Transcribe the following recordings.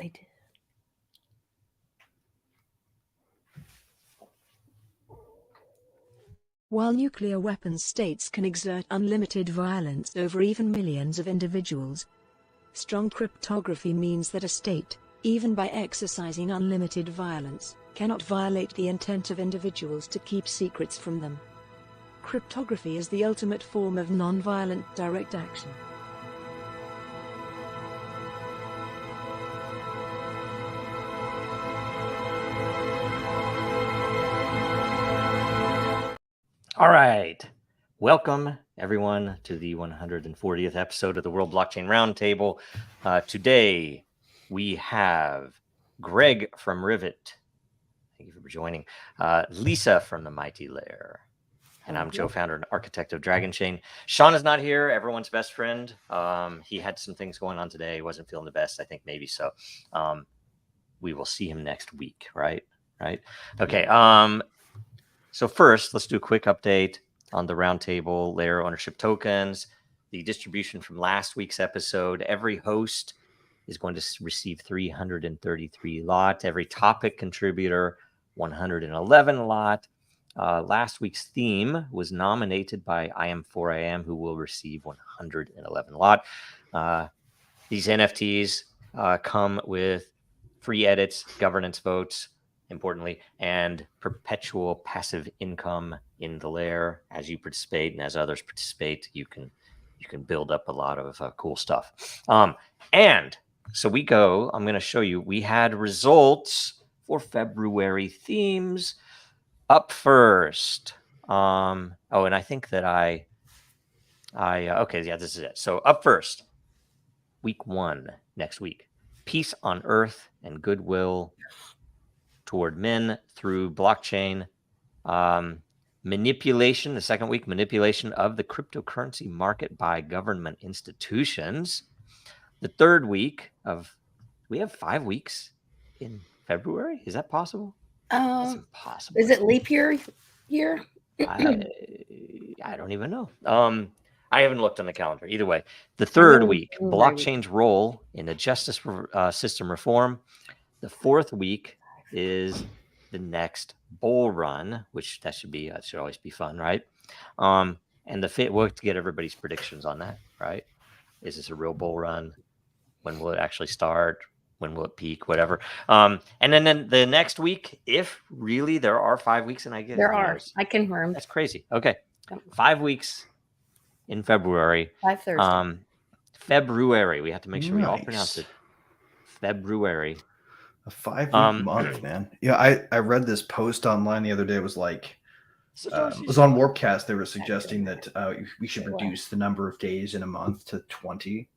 they did. While nuclear weapons states can exert unlimited violence over even millions of individuals, strong cryptography means that a state, even by exercising unlimited violence, cannot violate the intent of individuals to keep secrets from them. Cryptography is the ultimate form of non-violent direct action. All right. Welcome, everyone, to the 140th episode of the World Blockchain Roundtable. Today, we have Greg from Rivet. Thank you for joining. Lisa from the Mighty Lair. And I'm Joe, founder and architect of Dragon Chain. Sean is not here, everyone's best friend. He had some things going on today. He wasn't feeling the best, I think maybe so. We will see him next week, right? Okay. So first, let's do a quick update on the Roundtable Layer ownership tokens. The distribution from last week's episode, every host is going to receive 333 lot. Every topic contributor, 111 lot. Last week's theme was nominated by IM4IM, who will receive 111 lot. These NFTs come with free edits, governance votes, importantly, and perpetual passive income in the layer. As you participate and as others participate, you can build up a lot of cool stuff. And so I'm going to show you, we had results for February themes up first. And I think that okay, yeah, this is it. So up first, week 1 next week, peace on earth and goodwill toward men through blockchain. Manipulation, the second week, manipulation of the cryptocurrency market by government institutions. The third week we have 5 weeks in February. Is that possible? That's impossible. Is it leap year? I don't even know. I haven't looked on the calendar. Either way, the third week, blockchain's role in the justice system reform. The fourth week is the next bull run, which that should always be fun, right? And we'll have to get everybody's predictions on that, right? Is this a real bull run? When will it actually start? When will it peak? Whatever. And then the next week, if really there are 5 weeks, and I get I confirm. That's crazy. Okay, 5 weeks in February. 5 Thursday. February. We have to make sure we all pronounce it. February. A 5-week month, man. Yeah, I read this post online the other day. It was like, it was on Warpcast. They were suggesting that we should reduce the number of days in a month to 20.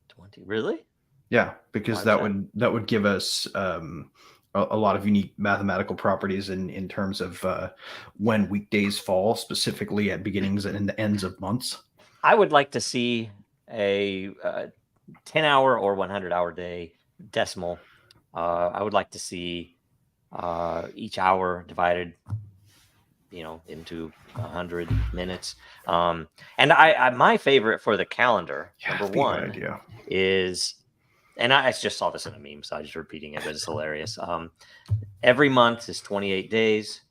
20, really? Yeah, because that would give us a lot of unique mathematical properties in terms of when weekdays fall, specifically at beginnings and the ends of months. I would like to see a 10-hour or 100-hour day decimal. I would like to see each hour divided, into 100 minutes. And my favorite for the calendar, number one, is, and I just saw this in a meme, so I'm just repeating it, but it's hilarious. Every month is 28 days.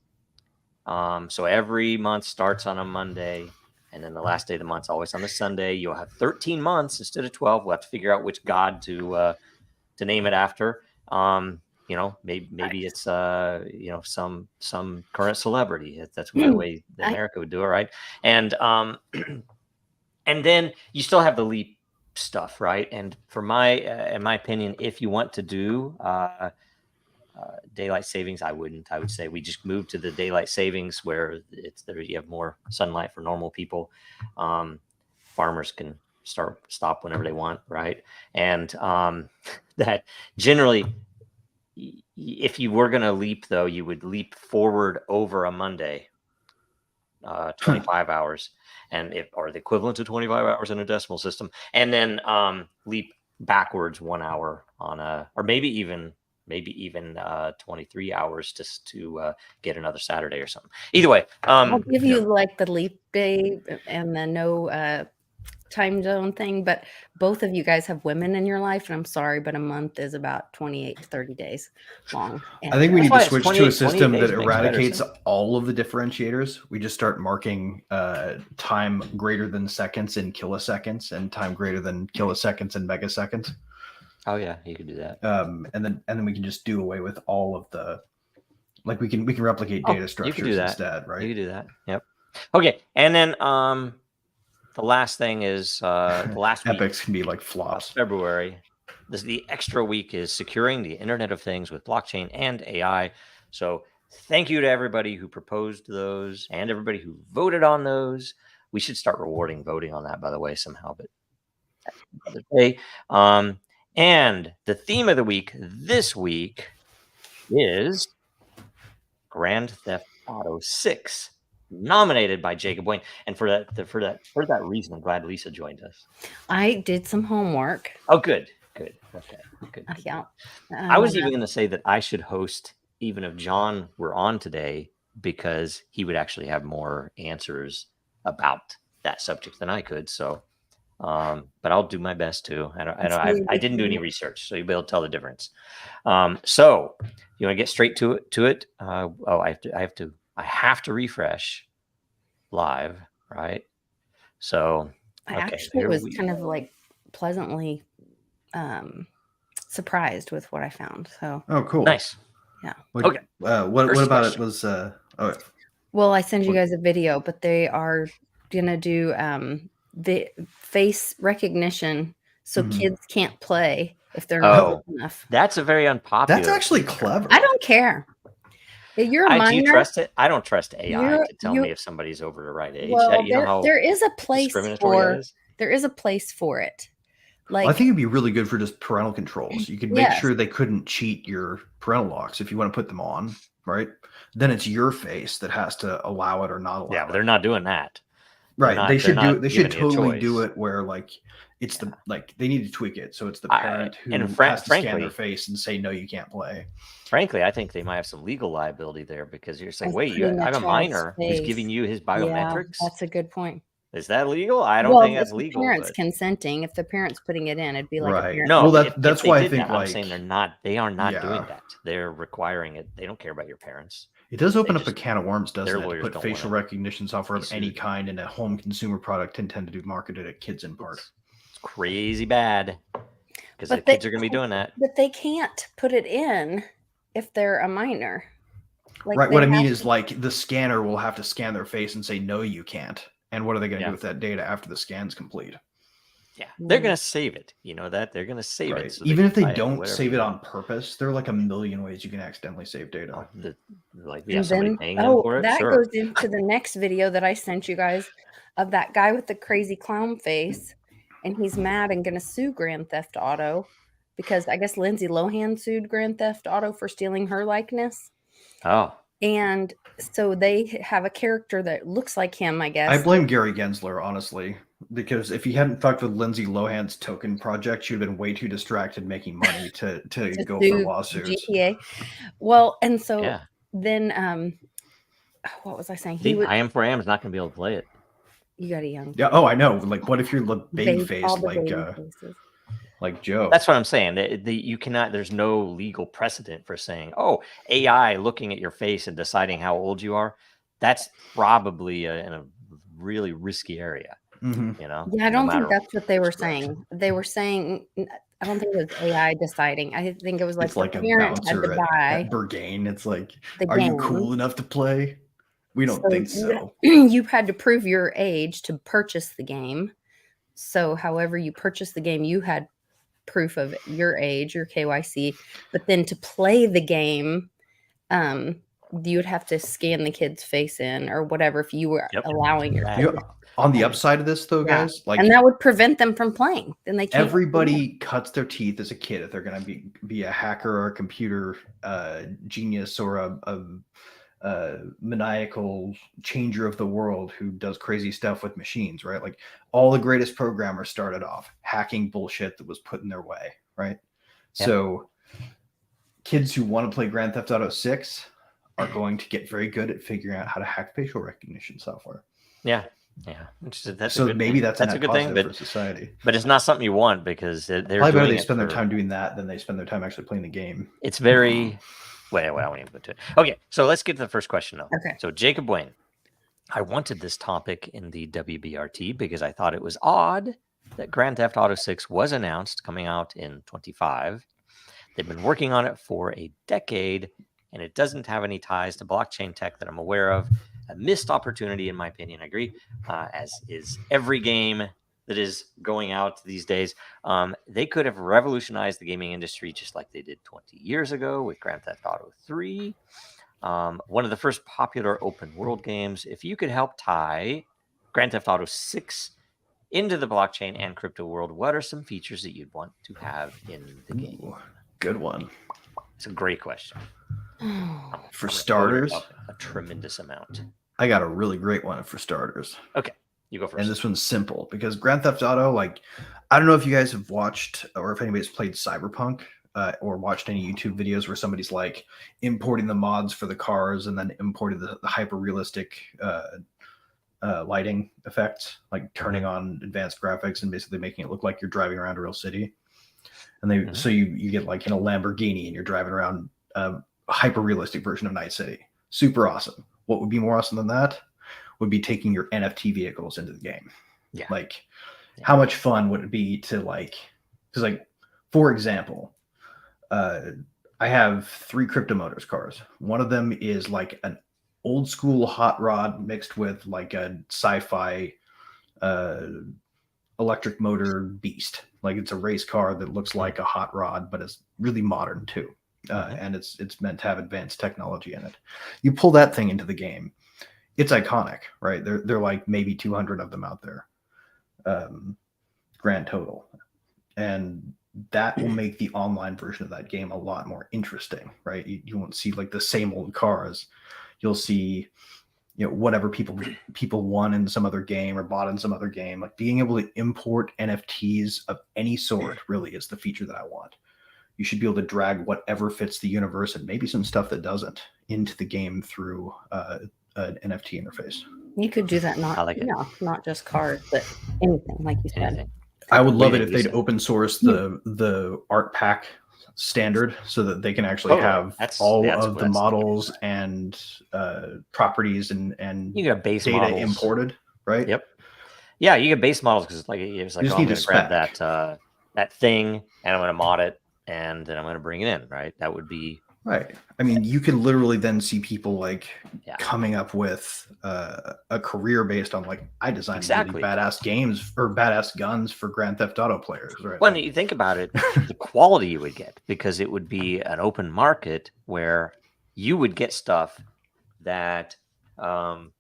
So every month starts on a Monday, and then the last day of the month is always on a Sunday. You'll have 13 months instead of 12. We'll have to figure out which god to name it after. Maybe it's some current celebrity. That's the way that America would do it, right? And then you still have the leap stuff, right? And for in my opinion, if you want to do daylight savings, I wouldn't. I would say we just move to the daylight savings where you have more sunlight for normal people. Farmers can stop whenever they want, right? And that generally, if you were going to leap, though, you would leap forward over a Monday, 25 hours, or the equivalent to 25 hours in a decimal system, and then leap backwards 1 hour or maybe even 23 hours just to get another Saturday or something. Either way, I'll give you like the leap day and then no time zone thing, but both of you guys have women in your life, and I'm sorry, but a month is about 28 to 30 days long. I think we need That's why to it's switch 28 to a system 28 that days makes better eradicates sense. all of the differentiators. We just start marking time greater than seconds in kiloseconds and time greater than kiloseconds in megaseconds. Oh yeah, you could do that. And then we can just do away with all of the, like we can replicate Oh, data you structures could do that. instead, right? You could do that. Yep. Okay, and then the last thing is the last week Epics can be like of flops. February. The extra week is securing the Internet of Things with blockchain and AI. So thank you to everybody who proposed those and everybody who voted on those. We should start rewarding voting on that, by the way, somehow. But another day. And the theme of the week this week is Grand Theft Auto 6, nominated by Jacob Wayne. And for that reason, I'm glad Lisa joined us. I did some homework. Oh, good. Okay. Good. Yeah. I was even going to say that I should host even if John were on today, because he would actually have more answers about that subject than I could. So, but I'll do my best to. I didn't do any research, so you'll be able to tell the difference. So you want to get straight to it? I have to refresh live, right? So I actually was kind of like pleasantly surprised with what I found. So cool. Nice. Yeah. Okay. What about question. It was well, I send you guys a video, but they are gonna do the face recognition so kids can't play if they're not old enough. That's a very unpopular. That's actually clever. I don't care. If you're a minor, do you trust it? I don't trust AI to tell me if somebody's over the right age. Well, there is a place for it. Like, I think it'd be really good for just parental controls. You could make sure they couldn't cheat your parental locks if you want to put them on, right? Then it's your face that has to allow it or not allow it. Yeah, but they're not doing that. Right. They should totally do it where like it's they need to tweak it so it's the parent who has to scan their face and say no, you can't play. Frankly, I think they might have some legal liability there, because you're saying, wait, I have a minor who's giving you his biometrics. Yeah, that's a good point. Is that legal? I don't think that's legal. Parents consenting. If the parent's putting it in, it'd be like a parent. No, that's why I think I'm saying they are not doing that. They're requiring it. They don't care about your parents. It does open up a can of worms, doesn't it? To put facial recognition software of any kind in a home consumer product intended to be marketed at kids in part. It's crazy bad, because the kids are going to be doing that. But they can't put it in if they're a minor. Like, right. What I mean is like the scanner will have to scan their face and say, no, you can't. And what are they going to do with that data after the scan's complete? Yeah, they're going to save it. You know that they're going to save it. So even if they don't save it on purpose, there are like a million ways you can accidentally save data. Somebody paying them for it. That goes into the next video that I sent you guys of that guy with the crazy clown face, and he's mad and going to sue Grand Theft Auto because I guess Lindsay Lohan sued Grand Theft Auto for stealing her likeness. Oh. And so they have a character that looks like him, I guess. I blame Gary Gensler, honestly, because if he hadn't fucked with Lindsay Lohan's token project, she'd have been way too distracted making money to go for lawsuits. GTA. Well, and so then, what was I saying? I Am 4AM is not going to be able to play it. You got a young. Yeah. Oh, I know. Like, what if you're baby faced like Joe? That's what I'm saying. You cannot. There's no legal precedent for saying, "Oh, AI looking at your face and deciding how old you are." That's probably in a really risky area. Mm-hmm. You know. Yeah, I don't think that's what they were saying. They were saying, I don't think it was AI deciding. I think it was like a bouncer at Berghain. It's like, are you cool enough to play? We don't think so. You had to prove your age to purchase the game. So, however you purchased the game, you had proof of your age, your KYC. But then to play the game, you would have to scan the kid's face in or whatever if you were allowing your kid. On the upside of this, though, guys, and that would prevent them from playing. Then they can't. Everybody cuts their teeth as a kid if they're going to be a hacker or a computer genius or a maniacal changer of the world who does crazy stuff with machines, right? Like all the greatest programmers started off hacking bullshit that was put in their way, right? Yep. So kids who want to play Grand Theft Auto 6 are going to get very good at figuring out how to hack facial recognition software. Yeah. Yeah, that's So maybe that's a good thing, for society. But it's not something you want because they're probably better doing they spend their time doing that than they spend their time actually playing the game. It's very wait, I won't even go to it. Okay, so let's get to the first question though. Okay. So Jacob Wayne, I wanted this topic in the WBRT because I thought it was odd that Grand Theft Auto 6 was announced coming out in 25. They've been working on it for a decade, and it doesn't have any ties to blockchain tech that I'm aware of. A missed opportunity, in my opinion. I agree, as is every game that is going out these days. They could have revolutionized the gaming industry just like they did 20 years ago with Grand Theft Auto 3. One of the first popular open world games. If you could help tie Grand Theft Auto 6 into the blockchain and crypto world, what are some features that you'd want to have in the game? Ooh, good one. It's a great question. For starters, a tremendous amount. I got a really great one for starters. Okay, you go first. And this one's simple because Grand Theft Auto, like, I don't know if you guys have watched or if anybody's played Cyberpunk or watched any YouTube videos where somebody's like importing the mods for the cars and then importing the hyper realistic lighting effects, like turning on advanced graphics and basically making it look like you're driving around a real city. And they so you get like in a Lamborghini and you're driving around a hyper realistic version of Night City. Super awesome. What would be more awesome than that would be taking your NFT vehicles into the game. Yeah. Like, how much fun would it be to like, because like, for example, I have 3 Crypto Motors cars. One of them is like an old school hot rod mixed with like a sci-fi electric motor beast. Like it's a race car that looks like a hot rod, but it's really modern too. And it's meant to have advanced technology in it. You pull that thing into the game, it's iconic, right? They're like maybe 200 of them out there, grand total, and that will make the online version of that game a lot more interesting, right? You won't see like the same old cars. You'll see, you know, whatever people won in some other game or bought in some other game. Like being able to import NFTs of any sort really is the feature that I want. You should be able to drag whatever fits the universe and maybe some stuff that doesn't into the game through an NFT interface. You could do that not just cars, but anything, like you said. Anything. I would love it if they'd open source the art pack standard so that they can actually have all of the models and properties and you get base data models imported, right? Yep. Yeah, you get base models because like it's like, You just I'm need going a to grab spec. that thing and I'm going to mod it and then I'm going to bring it in, right? That would be Right. I mean, you can literally then see people like coming up with a career based on like, I designed really badass games or badass guns for Grand Theft Auto players. Right. When you think about it, the quality you would get, because it would be an open market where you would get stuff that, that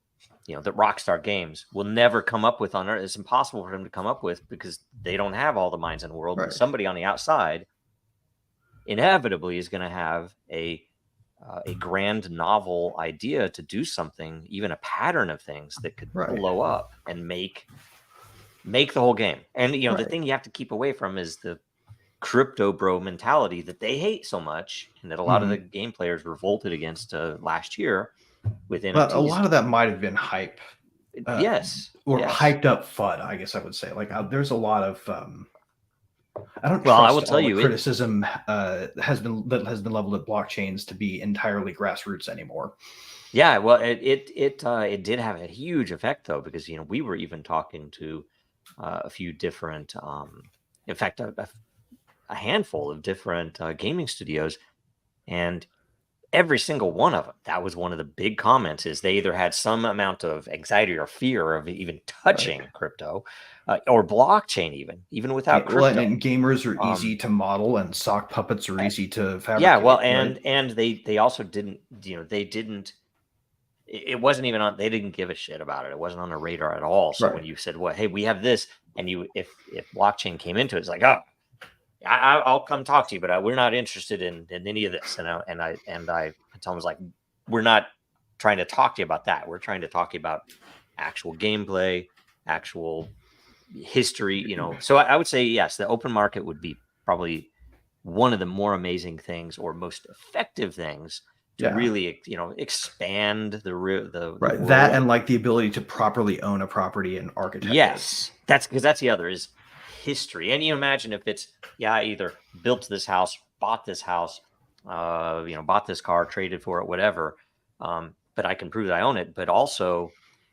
Rockstar Games will never come up with on Earth. It's impossible for them to come up with because they don't have all the minds in the world. Right. But somebody on the outside inevitably is going to have a grand novel idea to do something, even a pattern of things that could blow up and make the whole game. And the thing you have to keep away from is the crypto bro mentality that they hate so much, and that a lot of the game players revolted against last year with NFTs. But a lot of that might have been hype. Hyped up FUD, I guess I would say. Like there's a lot of I don't. Well, I will tell you, criticism has been leveled at blockchains to be entirely grassroots anymore. Yeah, well, it did have a huge effect though, because we were even talking to a few different, in fact, a handful of different gaming studios, and every single one of them, that was one of the big comments, is they either had some amount of anxiety or fear of even touching crypto. Or blockchain, even without crypto. And gamers are easy to model, and sock puppets are easy to fabricate. Yeah, well, and they also didn't, they didn't. It wasn't even on. They didn't give a shit about it. It wasn't on the radar at all. So when you said, "Well, hey, we have this," and if blockchain came into it, it's like, "Oh, I'll come talk to you, but we're not interested in any of this." And I tell them, like, "We're not trying to talk to you about that. We're trying to talk to you about actual gameplay, actual history." So I would say yes, the open market would be probably one of the more amazing things or most effective things to really, expand the right world. That and like the ability to properly own a property and architect. Yes, that's the other is history. And you imagine if it's I either built this house, bought this house, bought this car, traded for it, whatever. But I can prove that I own it. But also,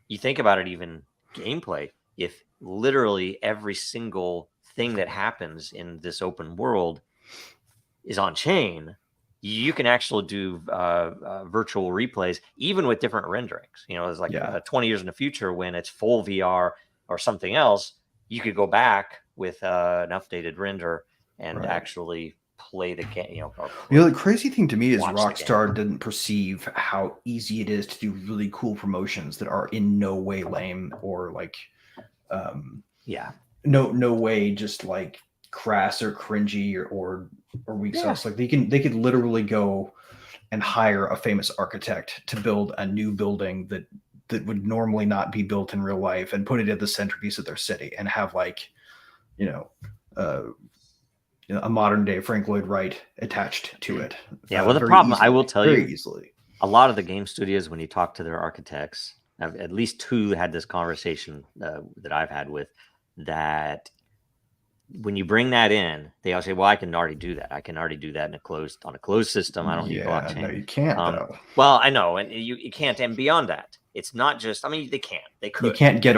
you think about it, even gameplay. If literally every single thing that happens in this open world is on chain, you can actually do virtual replays, even with different renderings. It's like 20 years in the future when it's full VR or something else, you could go back with an updated render and actually play the game. The crazy thing to me is Rockstar didn't perceive how easy it is to do really cool promotions that are in no way lame or like, no way just like crass or cringy or weak sauce. Like they could literally go and hire a famous architect to build a new building that would normally not be built in real life and put it at the centerpiece of their city and have like, a modern day Frank Lloyd Wright attached to it. Well, the problem, I will tell you, easily, a lot of the game studios, when you talk to their architects, at least two had this conversation that I've had with, that when you bring that in, they all say, well, I can already do that. I can already do that on a closed system. I don't need blockchain. No, you can't though. Well, I know, and you can't. And beyond that, it's not just, they can't. They could. You can't get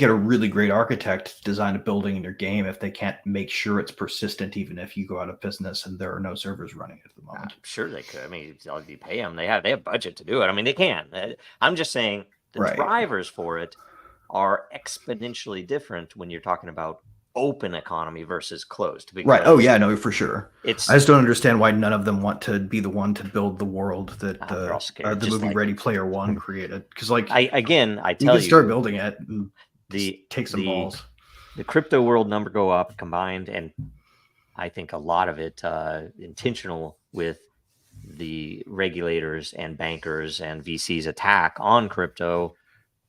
a really great architect to design a building in your game if they can't make sure it's persistent, even if you go out of business and there are no servers running at the moment. I'm sure they could. If you pay them, they have budget to do it. They can. I'm just saying the drivers for it are exponentially different when you're talking about open economy versus closed. Right. Oh yeah, no, for sure. I just don't understand why none of them want to be the one to build the world that the movie Ready Player One created. Because I tell you, start building it. And take some balls. The crypto world number go up combined, and I think a lot of it intentional with the regulators and bankers and VCs attack on crypto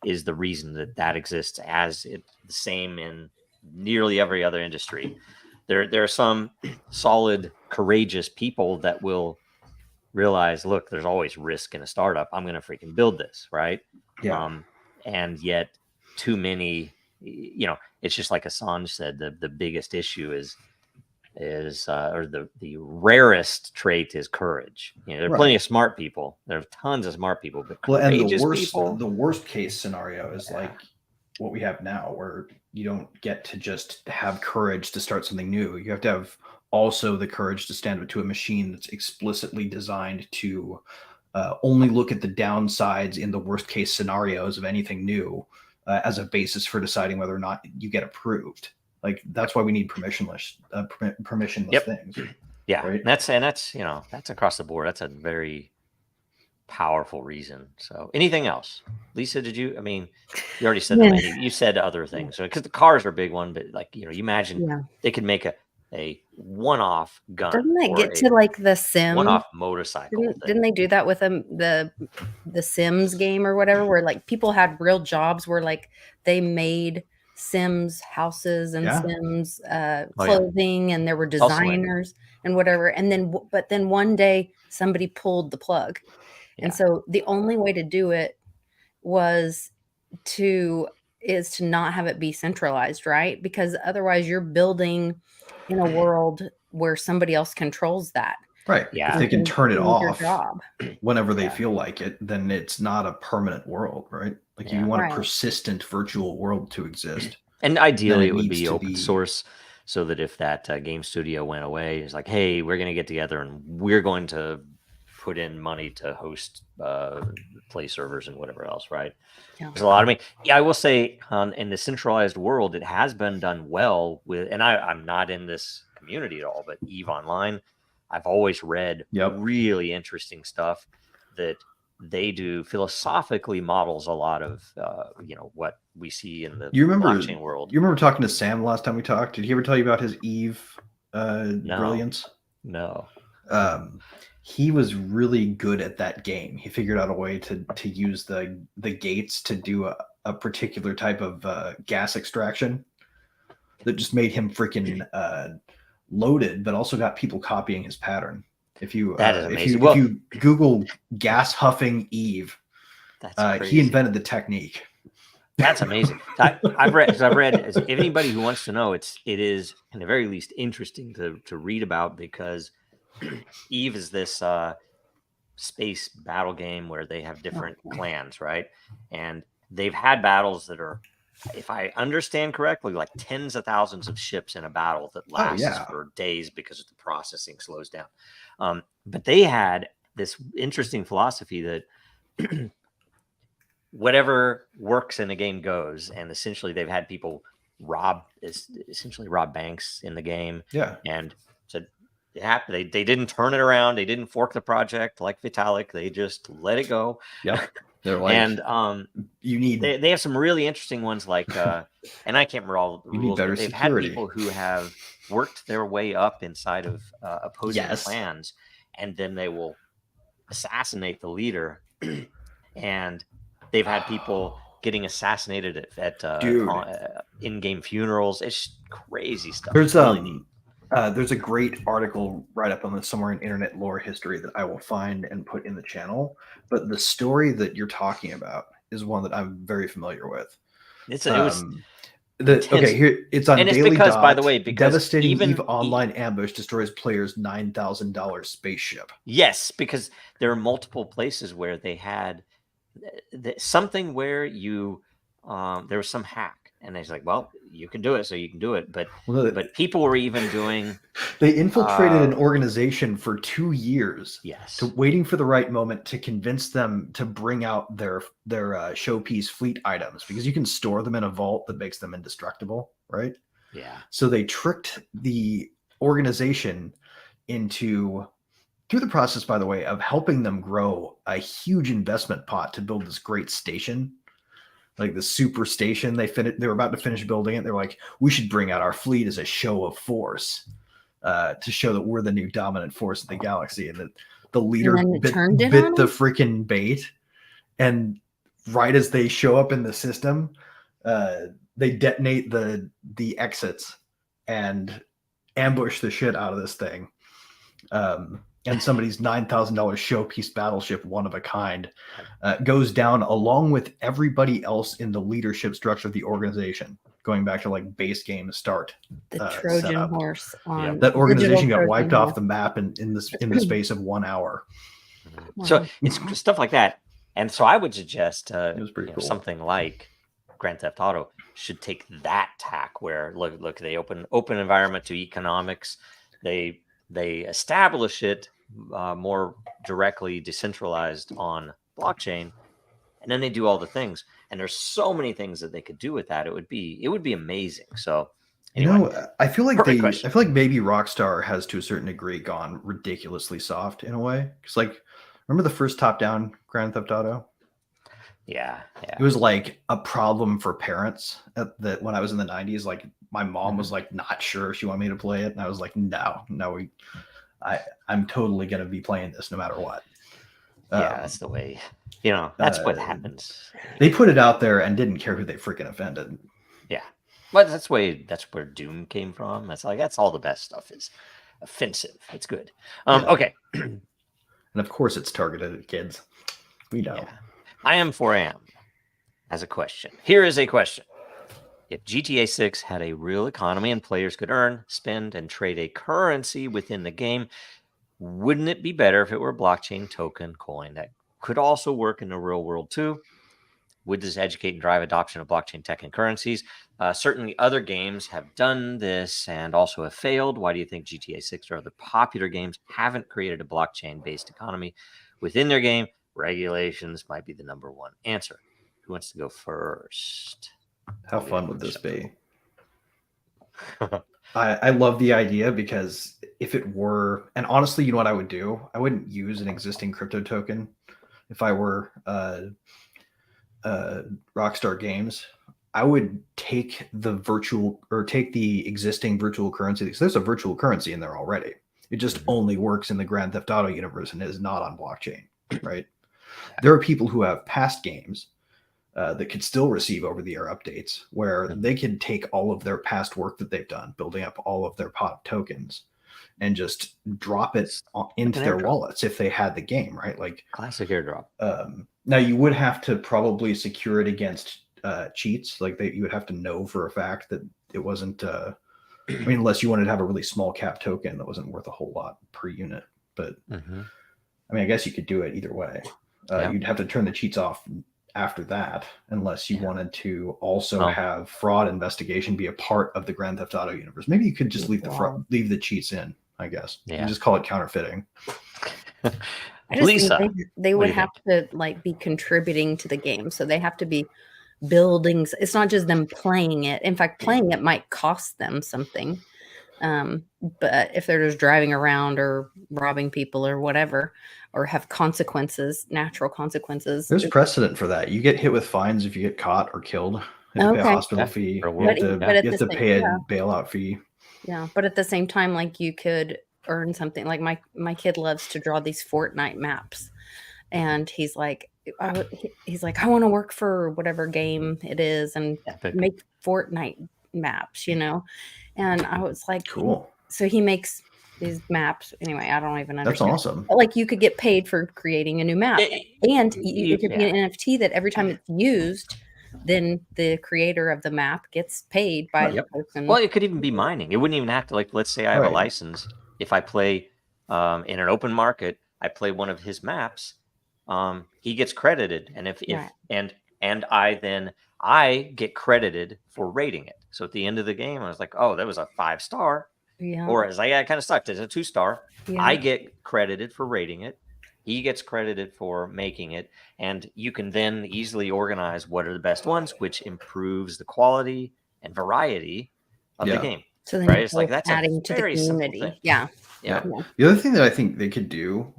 is the reason that exists as the same in nearly every other industry. There are some solid, courageous people that will realize, look, there's always risk in a startup. I'm going to freaking build this, right? Yeah. And yet too many, it's just like Assange said, the biggest issue is or the rarest trait is courage. There are plenty of smart people. There are tons of smart people, but courageous people. The worst case scenario is like what we have now, where you don't get to just have courage to start something new. You have to have also the courage to stand up to a machine that's explicitly designed to only look at the downsides in the worst case scenarios of anything new as a basis for deciding whether or not you get approved. Like that's why we need permissionless things. Yeah, right? that's across the board. That's a very powerful reason. So anything else, Lisa? Did you? You already said that. You said other things because the cars are a big one, but you imagine they could make a one-off gun. Doesn't that get to like the Sim one-off motorcycle? Didn't they do that with the Sims game or whatever, where like people had real jobs where like they made Sims houses and Sims clothing, and there were designers and whatever, and then one day somebody pulled the plug. And so the only way to do it is to not have it be centralized, right? Because otherwise you're building in a world where somebody else controls that. Right. Yeah. If they can turn it off whenever they feel like it, then it's not a permanent world, right? Like you want a persistent virtual world to exist. And ideally it would be open source, so that if that game studio went away, it's like, hey, we're going to get together and we're going to put in money to host play servers and whatever else, right? There's a lot. I will say in the centralized world, it has been done well with, and I'm not in this community at all, but EVE Online, I've always read really interesting stuff that they do philosophically models a lot of what we see in the blockchain world. You remember talking to Sam last time we talked? Did he ever tell you about his EVE brilliance? No. He was really good at that game. He figured out a way to use the gates to do a particular type of gas extraction that just made him freaking loaded, but also got people copying his pattern. If you That is if amazing. if you Google gas huffing Eve, That's he crazy. invented the technique. That's amazing. I've read. If anybody who wants to know, it is in the very least interesting to read about, because Eve is this space battle game where they have different clans, right? And they've had battles that are, if I understand correctly, like tens of thousands of ships in a battle that lasts for days because the processing slows down. But they had this interesting philosophy that whatever works in the game goes, and essentially they've had people rob banks in the game. Yeah. And said it happened. They didn't turn it around. They didn't fork the project like Vitalik. They just let it go. Yep. They're like, and you need. They have some really interesting ones, like, and I can't remember all the rules. But they've had people who have worked their way up inside of opposing clans, and then they will assassinate the leader. And they've had people getting assassinated at in-game funerals. It's crazy stuff. There's a great article right up on this somewhere in internet lore history that I will find and put in the channel. But the story that you're talking about is one that I'm very familiar with. It's here it's on and it's Daily because, Dot. By the way, because devastating Eve online ambush destroys player's $9,000 spaceship. Yes, because there are multiple places where they had something where you there was some hack, and they're like, well, you can do it, so you can do it. But people were even doing. They infiltrated an organization for 2 years. Yes. Waiting for the right moment to convince them to bring out their showpiece fleet items, because you can store them in a vault that makes them indestructible, right? Yeah. So they tricked the organization into, through the process, by the way, of helping them grow a huge investment pot to build this great station. Like the super station, they were about to finish building it. They're like, we should bring out our fleet as a show of force, to show that we're the new dominant force of the galaxy, and that the leader bit the freaking bait. And right as they show up in the system, they detonate the exits and ambush the shit out of this thing. And somebody's $9,000 showpiece battleship, one of a kind, goes down along with everybody else in the leadership structure of the organization, going back to like base game start. The Trojan horse. That organization got wiped off the map in the space of 1 hour. So it's stuff like that. And so I would suggest it was pretty cool. Something like Grand Theft Auto should take that tack, where look, they open environment to economics. They establish it more directly decentralized on blockchain, and then they do all the things. And there's so many things that they could do with that. It would be amazing. So anyway, I feel like maybe Rockstar has to a certain degree gone ridiculously soft in a way. Because like, remember the first top-down Grand Theft Auto? Yeah. It was like a problem for parents that when I was in the 90s, like my mom was like not sure if she wanted me to play it, and I was like, no, I'm totally gonna be playing this no matter what. Yeah, that's the way. That's what happens. They put it out there and didn't care who they freaking offended. Yeah, but that's where Doom came from. That's all the best stuff is offensive. It's good. Okay. And of course, it's targeted at kids. We know. Yeah. I am 4am as a question. Here is a question. If GTA 6 had a real economy and players could earn, spend, and trade a currency within the game, wouldn't it be better if it were a blockchain token coin that could also work in the real world too? Would this educate and drive adoption of blockchain tech and currencies? Certainly other games have done this and also have failed. Why do you think GTA 6 or other popular games haven't created a blockchain-based economy within their game? Regulations might be the number one answer. Who wants to go first? How fun would this be? I love the idea, because if it were, and honestly, you know what I would do? I wouldn't use an existing crypto token if I were Rockstar Games. I would take the existing virtual currency, because there's a virtual currency in there already. It just only works in the Grand Theft Auto universe and is not on blockchain, right? There are people who have past games that could still receive over-the-air updates, where they can take all of their past work that they've done, building up all of their pot tokens, and just drop it into their wallets if they had the game, right? Like classic airdrop. Now you would have to probably secure it against cheats. Like you would have to know for a fact that it wasn't. I mean, unless you wanted to have a really small cap token that wasn't worth a whole lot per unit. But I mean, I guess you could do it either way. You'd have to turn the cheats off after that, unless you wanted to also have fraud investigation be a part of the Grand Theft Auto universe. Maybe you could just leave the cheats in. I guess you just call it counterfeiting. I just think they would have to like be contributing to the game, so they have to be buildings. It's not just them playing it. In fact, playing it might cost them something. But if they're just driving around or robbing people or whatever, or have consequences, natural consequences, there's precedent for that. You get hit with fines if you get caught or killed. You have to pay a hospital fee. You have to pay a bailout fee. Yeah, but at the same time, like you could earn something. Like my kid loves to draw these Fortnite maps, and he's like, I want to work for whatever game it is and make Fortnite maps, you know. And I was like, cool. So he makes these maps. Anyway, I don't even understand. That's awesome. But like you could get paid for creating a new map, and it could be an NFT that every time it's used, then the creator of the map gets paid by the person. Well, it could even be mining. It wouldn't even have to, like, let's say I have a license. If I play in an open market, I play one of his maps, he gets credited. And and I get credited for rating it. So at the end of the game, I was like, oh, that was a 5-star. Yeah. Or as it kind of sucked. It's a 2-star. Yeah. I get credited for rating it. He gets credited for making it, and you can then easily organize what are the best ones, which improves the quality and variety of the game. So then it's like that's adding to the community. Yeah. The other thing that I think they could do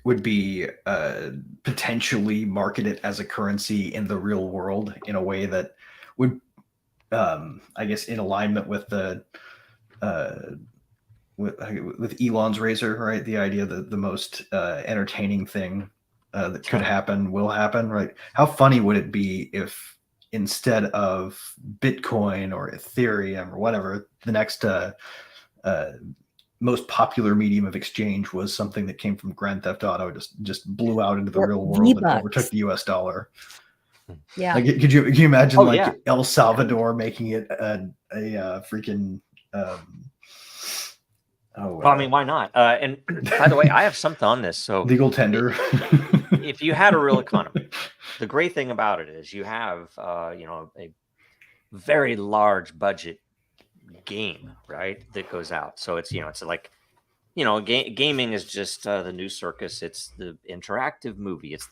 would be potentially market it as a currency in the real world in a way that would, I guess, in alignment with the with Elon's razor, right? The idea that the most entertaining thing that could happen will happen, right? How funny would it be if instead of Bitcoin or Ethereum or whatever, the next most popular medium of exchange was something that came from Grand Theft Auto, just blew out into the real world and overtook the US dollar. Yeah. Like, could you imagine El Salvador making it a freaking well, I mean, why not? And by the way, I have something on this. So legal tender. If you had a real economy, the great thing about it is you have a very large budget game, right? That goes out. So it's it's like gaming is just the new circus. It's the interactive movie. It's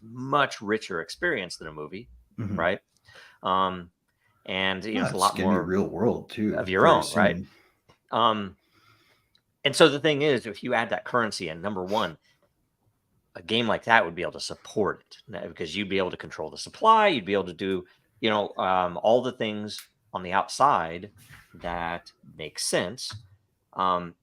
much richer experience than a movie, right? And it's a lot more real world too of your own, right? And so the thing is, if you add that currency in, number one, a game like that would be able to support it because you'd be able to control the supply. You'd be able to do, all the things on the outside that make sense. And,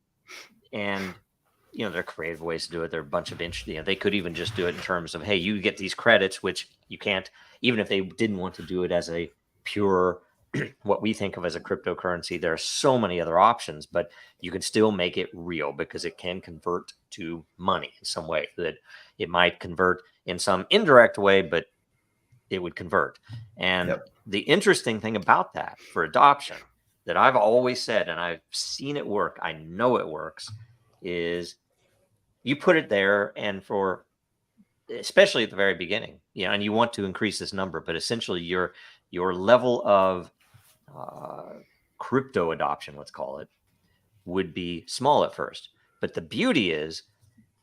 there are creative ways to do it. There are a bunch of they could even just do it in terms of, hey, you get these credits, which you can't, even if they didn't want to do it as a pure what we think of as a cryptocurrency. There are so many other options, but you can still make it real because it can convert to money in some way. That it might convert in some indirect way, but it would convert. And the interesting thing about that for adoption that I've always said, and I've seen it work, I know it works, is you put it there, and for especially at the very beginning, and you want to increase this number, but essentially your level of crypto adoption, let's call it, would be small at first. But the beauty is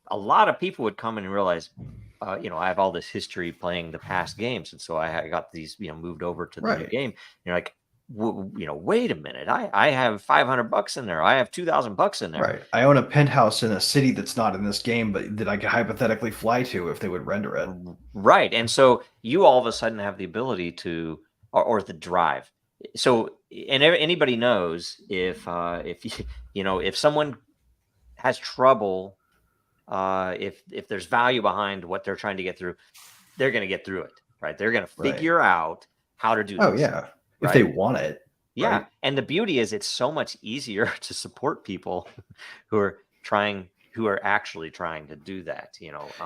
a lot of people would come in and realize, I have all this history playing the past games. And so I got these, moved over to the new game. You're like, wait a minute. I have $500 in there. I have $2,000 in there. Right. I own a penthouse in a city that's not in this game, but that I could hypothetically fly to if they would render it. Right. And so you all of a sudden have the ability to, or the drive. So, and anybody knows if someone has trouble, if there's value behind what they're trying to get through, they're going to get through it, right? They're going to figure out how to do this. Oh yeah. If they want it. Yeah. Right? And the beauty is it's so much easier to support people who are actually trying to do that,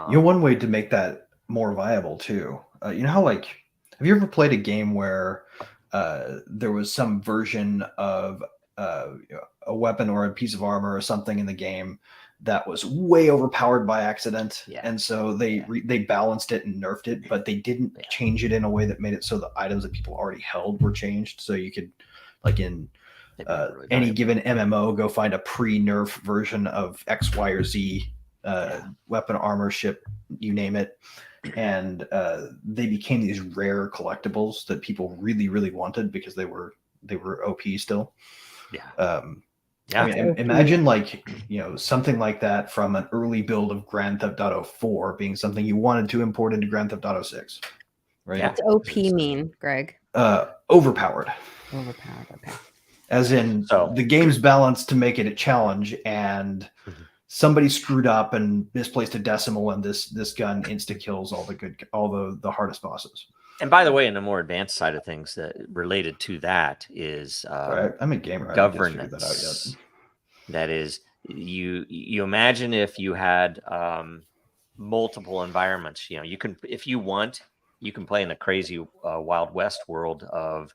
One way to make that more viable too. You know how have you ever played a game where there was some version of a weapon or a piece of armor or something in the game that was way overpowered by accident, and so they balanced it and nerfed it, but they didn't change it in a way that made it so the items that people already held were changed. So you could, like in really any valuable. given MMO, go find a pre-nerf version of X, Y, or Z weapon, armor, ship, you name it, and they became these rare collectibles that people really, really wanted because they were OP still. I mean, imagine something like that from an early build of Grand Theft Auto 4 being something you wanted to import into Grand Theft Auto 6, right? What's OP mean, Greg? Overpowered. Overpowered. Okay. As in the game's balanced to make it a challenge, and somebody screwed up and misplaced a decimal, and this gun insta kills all the hardest bosses. And by the way, in the more advanced side of things, that related to that is I'm a gamer. Governance. That is, you imagine if you had multiple environments. You can, if you want, you can play in a crazy Wild West world of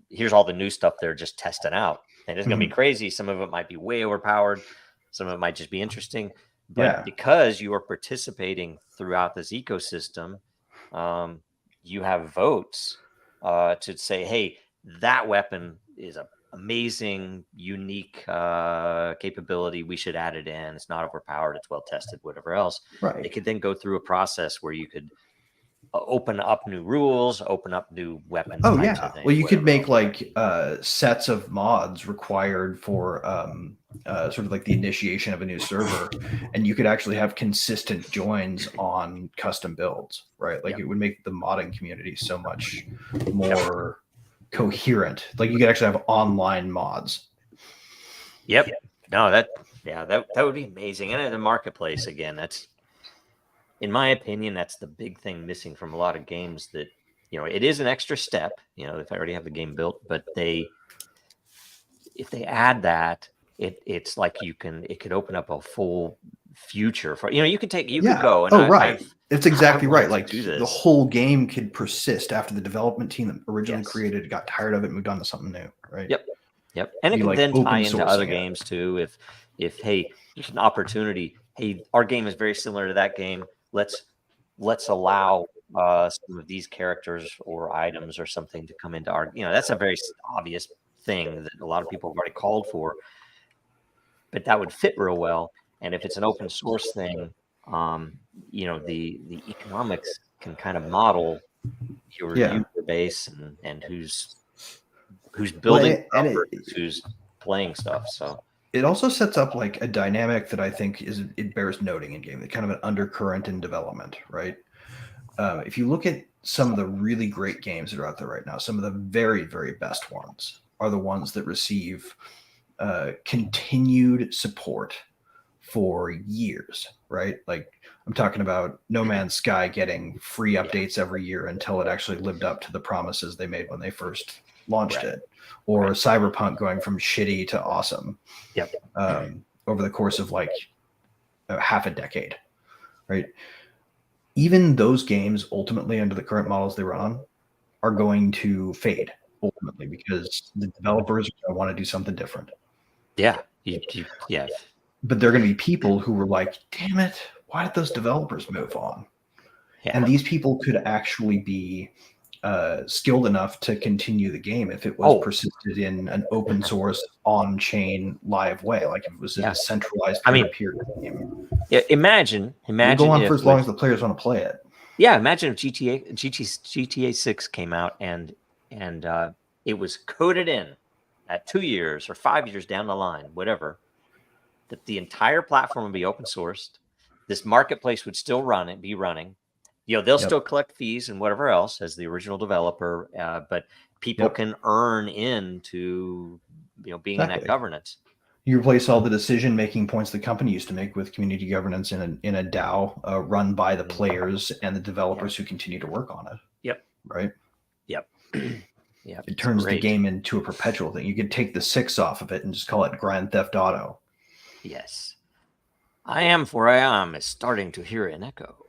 here's all the new stuff they're just testing out, and it's going to be crazy. Some of it might be way overpowered. Some of it might just be interesting. But because you are participating throughout this ecosystem, you have votes to say, hey, that weapon is an amazing, unique capability. We should add it in. It's not overpowered. It's well tested, whatever else. Right. It could then go through a process where you could open up new rules, open up new weapons. Oh, yeah. Well, you could make sets of mods required for sort of like the initiation of a new server, and you could actually have consistent joins on custom builds, right? Like it would make the modding community so much more coherent. Like you could actually have online mods. Yep. No, that would be amazing. And in the marketplace, again, that's, in my opinion, that's the big thing missing from a lot of games. That it is an extra step. If I already have the game built, but if they add that, it's like it could open up a full future for you could go. And it's exactly right. Like the whole game could persist after the development team that originally created got tired of it, and moved on to something new. Right. Yep. And it can then tie into other games too. If hey, there's an opportunity. Hey, our game is very similar to that game. Let's allow some of these characters or items or something to come into our. That's a very obvious thing that a lot of people have already called for. But that would fit real well. And if it's an open source thing, the economics can kind of model your user base and who's building who's playing stuff. So it also sets up like a dynamic that I think it bears noting in game, kind of an undercurrent in development, right? If you look at some of the really great games that are out there right now, some of the very, very best ones are the ones that receive continued support for years, right? Like I'm talking about No Man's Sky getting free updates every year until it actually lived up to the promises they made when they first launched it, or Cyberpunk going from shitty to awesome over the course of like half a decade, right? Even those games ultimately under the current models they run on are going to fade ultimately because the developers are going to want to do something different. But there are going to be people who were like, damn it, why did those developers move on? And these people could actually be skilled enough to continue the game if it was persisted in an open source, on-chain, live way, like if it was a centralized peer-to-peer game. Imagine go on for as long as the players want to play it. Yeah, imagine if GTA 6 came out and it was coded in at 2 years or 5 years down the line, whatever, that the entire platform would be open sourced. This marketplace would still be running. They'll still collect fees and whatever else as the original developer, but people can earn into being in that governance. You replace all the decision-making points the company used to make with community governance in a DAO run by the players and the developers who continue to work on it. Yep. Right. Yep. Yeah, It turns the game into a perpetual thing. You could take the 6 off of it and just call it Grand Theft Auto. Yes. I am for I am is starting to hear an echo.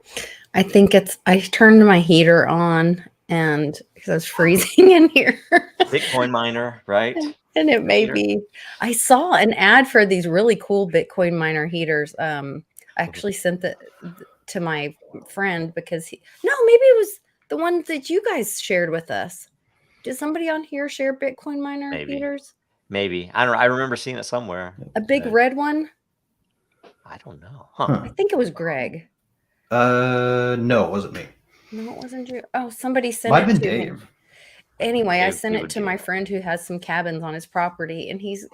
I think I turned my heater on and because I was freezing in here. Bitcoin miner, right? And it may be. I saw an ad for these really cool Bitcoin miner heaters. I actually sent it to my friend because maybe it was the one that you guys shared with us. Did somebody on here share Bitcoin miner heaters? Maybe. I don't know. I remember seeing it somewhere. A big red one? I don't know. Huh. I think it was Greg. No, it wasn't me. No, it wasn't you. Oh, somebody sent Might have it been to Dave. him. Anyway, I Dave sent it would to do my that. friend who has some cabins on his property, and he's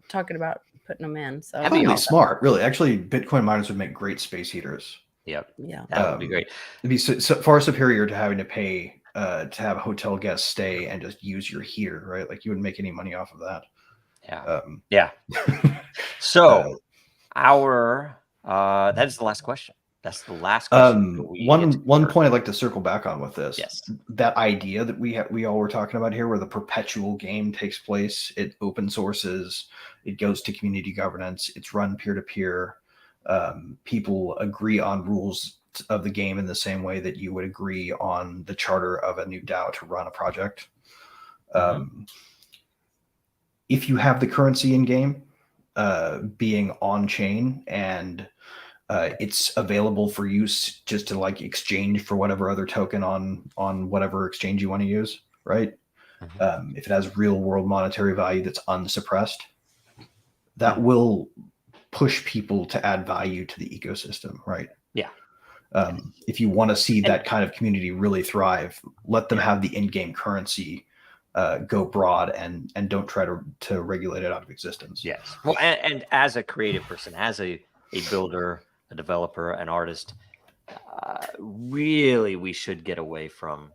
talking about putting them in. So That'd be Probably awesome. smart, really. Actually, Bitcoin miners would make great space heaters. Yep. yeah. That would be great. It'd be so far superior to having to pay to have a hotel guest stay and just use your heater, right? Like you wouldn't make any money off of that. Yeah. Yeah. So that is the last question. That's the last question. One point I'd like to circle back on with this. Yes. That idea that we all were talking about here, where the perpetual game takes place, it open sources, it goes to community governance, it's run peer to peer. People agree on rules of the game in the same way that you would agree on the charter of a new DAO to run a project. If you have the currency in game being on chain and it's available for use just to like exchange for whatever other token on whatever exchange you want to use, right? If it has real world monetary value that's unsuppressed, that will push people to add value to the ecosystem, right? Yeah. If you want to see that kind of community really thrive, let them have the in-game currency go broad and don't try to regulate it out of existence. Yes. Well, and as a creative person, as a builder, a developer, an artist, really we should get away from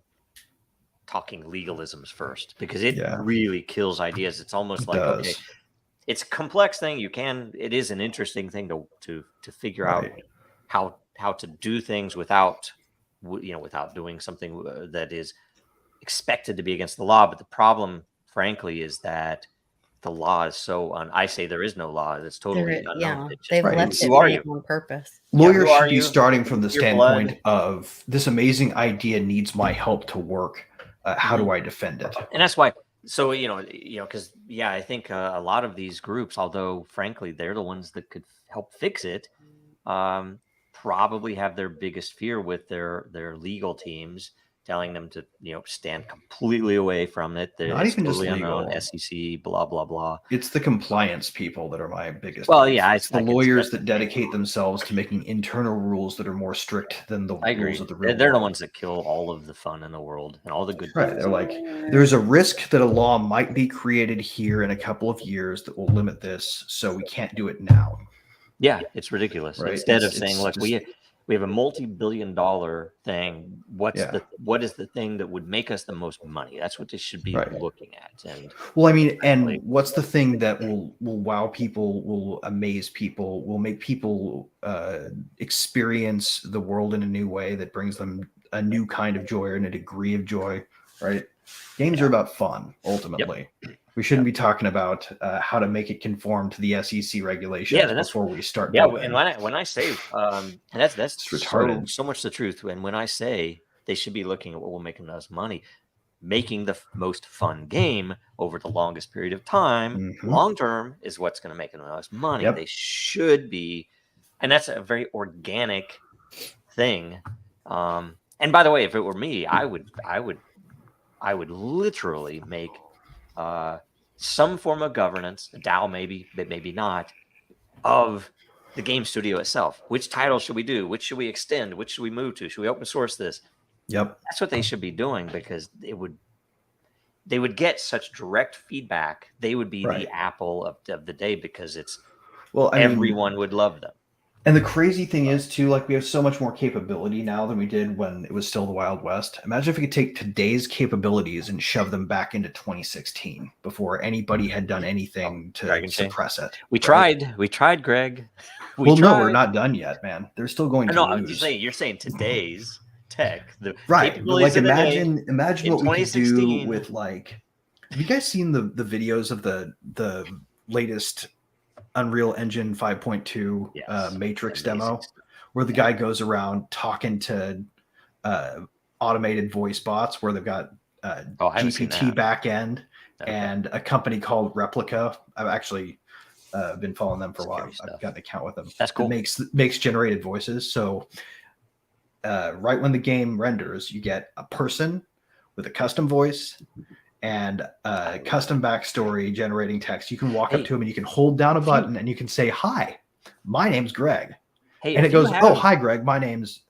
talking legalisms first, because it really kills ideas. It's almost like, okay, it's a complex thing. It is an interesting thing to figure out how to do things without doing something that is expected to be against the law. But the problem, frankly, is that the law is I say there is no law. It's totally unknown. Yeah, It's just, they've left it on purpose. Lawyers should be starting from the standpoint of this amazing idea needs my help to work. How do I defend it? And that's why. So because I think a lot of these groups, although frankly they're the ones that could help fix it, probably have their biggest fear with their legal teams telling them to stand completely away from it. Not even just unknown, legal. SEC, blah blah blah. It's the compliance people that are my biggest. Well, beef. yeah, it's the lawyers that dedicate themselves to making internal rules that are more strict than the rules of the real They're the world. ones that kill all of the fun in the world and all the good. Right. They're like, there's a risk that a law might be created here in a couple of years that will limit this, so we can't do it now. Yeah, it's ridiculous. Right? Instead of saying, look, we have a multi-billion-dollar thing. What is the thing that would make us the most money? That's what they should be looking at. And well, I mean, and what's the thing that will wow people, will amaze people, will make people experience the world in a new way that brings them a new kind of joy or a degree of joy, right? Games are about fun, ultimately. Yep. We shouldn't be talking about how to make it conform to the SEC regulations before we start. Yeah, and when I say, and that's retarded. So much the truth. And when I say they should be looking at what will make them the most money, making the most fun game over the longest period of time, long term, is what's going to make them the most money. Yep. They should be, and that's a very organic thing. And by the way, if it were me, I would literally make some form of governance, a DAO maybe, but maybe not, of the game studio itself. Which title should we do? Which should we extend? Which should we move to? Should we open source this? Yep. That's what they should be doing, because they would get such direct feedback. They would be the Apple of the day, because everyone would love them. And the crazy thing is, too, like, we have so much more capability now than we did when it was still the Wild West. Imagine if we could take today's capabilities and shove them back into 2016 before anybody had done anything to suppress it. We tried, Greg. No, we're not done yet, man. They're still going to lose. You're saying today's tech. Like, imagine what we could do with, like, Have you guys seen the videos of the latest Unreal Engine 5.2 Matrix demo, where the guy goes around talking to automated voice bots, where they've got GPT backend and a company called Replica. I've actually been following them for a while. I've got an account with them. That's cool. Makes generated voices. So right when the game renders, you get a person with a custom voice and a custom backstory generating text. You can walk up to him and you can hold down a button and you can say, "Hi, my name's Greg." And it goes, "Oh, hi, Greg. My name's..."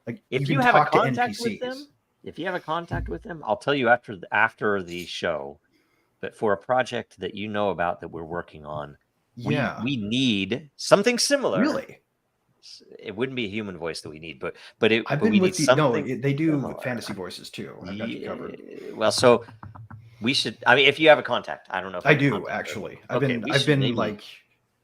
Like, if you have a contact with them, if you have a contact with them, I'll tell you after the show. But for a project that you know about that we're working on, we need something similar. Really? It wouldn't be a human voice that we need, but we need something. They do similar. Fantasy voices too. I've got you covered. Well, so we should. I mean, if you have a contact, I don't know if I do actually. I've been like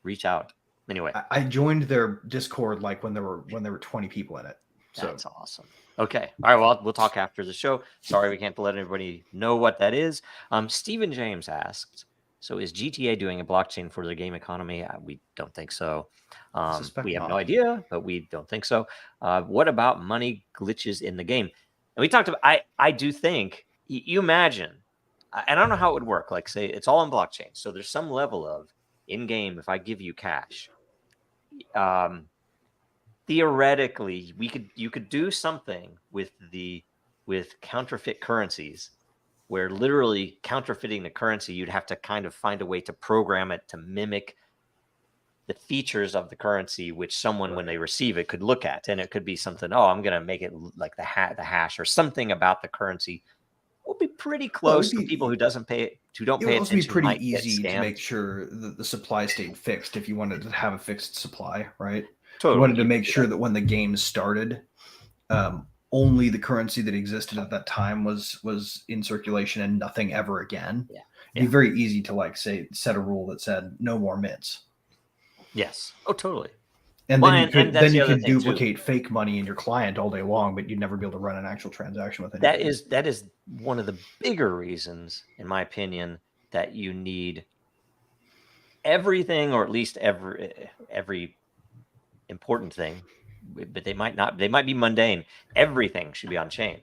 reach out. Anyway, I joined their Discord like when there were 20 people in it. So that's awesome. Okay. All right. Well, we'll talk after the show. Sorry, we can't let everybody know what that is. Stephen James asked, so is GTA doing a blockchain for the game economy? We don't think so. We have no idea, but we don't think so. What about money glitches in the game? And we talked about, I do think, you imagine, and I don't know how it would work. Like, say, it's all on blockchain. So there's some level of in-game, if I give you cash, theoretically, you could do something with counterfeit currencies, where literally counterfeiting the currency, you'd have to kind of find a way to program it to mimic the features of the currency, which someone, when they receive it, could look at, and it could be something. Oh, I'm going to make it like the hash, or something about the currency. Will be pretty close to people who don't pay attention. It would be pretty easy to make sure that the supply stayed fixed if you wanted to have a fixed supply, right? Totally. You wanted to make sure that when the game started, only the currency that existed at that time was in circulation and nothing ever again. Yeah. It'd be very easy to, like, say, set a rule that said no more mints. Yes. Oh, totally. And then you could duplicate fake money in your client all day long, but you'd never be able to run an actual transaction with it. That is one of the bigger reasons, in my opinion, that you need everything, or at least every important thing, but they might be mundane. Everything should be on chain.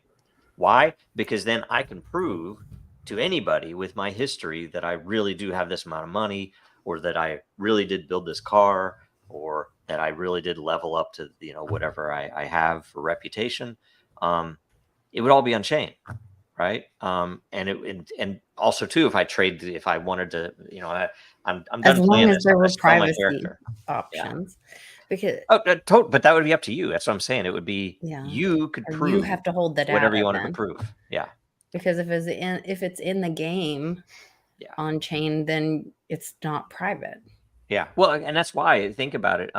Why? Because then I can prove to anybody with my history that I really do have this amount of money, or that I really did build this car, or that I really did level up to, whatever I have for reputation. It would all be on chain, right? And also too, if I wanted to, I'm done as long playing as this, there were I stole my privacy character. options. Because but that would be up to you. That's what I'm saying. It would be you could prove. You have to hold that whatever you wanted to prove. Yeah. Because if it's in the game, on chain, then it's not private. Yeah. Well, and that's why, think about it.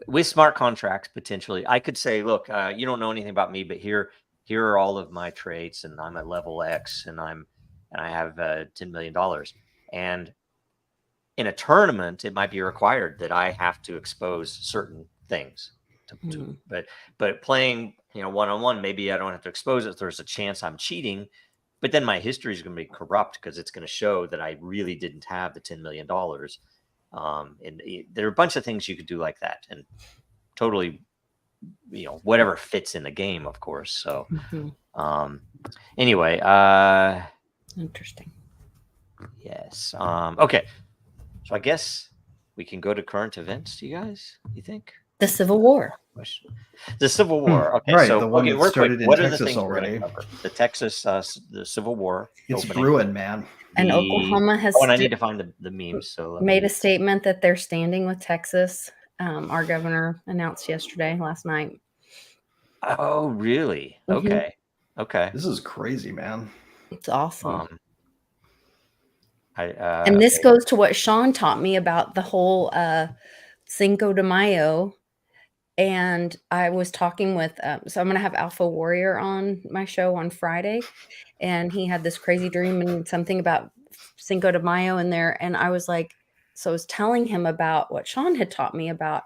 With smart contracts, potentially, I could say, look, you don't know anything about me, but here are all of my traits, and I'm at level X, and I have $10 million. And in a tournament, it might be required that I have to expose certain things. But playing, one-on-one, maybe I don't have to expose it. There's a chance I'm cheating, but then my history is going to be corrupt, because it's going to show that I really didn't have the $10 million. And there are a bunch of things you could do like that, and totally, whatever fits in the game, of course. So, anyway, interesting. Yes. Okay. So I guess we can go to current events. Do you guys? You think? The Civil War. The Civil War. Okay. Right. So the one that started in Texas already. The Texas, the Civil War. It's brewing, man. And Oklahoma has. And I need to find the memes. So made a statement that they're standing with Texas. Our governor announced last night. Oh, really? Okay. Okay. This is crazy, man. It's awesome. And this goes to what Sean taught me about the whole Cinco de Mayo. And I was talking with, so I'm going to have Alpha Warrior on my show on Friday. And he had this crazy dream and something about Cinco de Mayo in there. And I was like, so I was telling him about what Sean had taught me about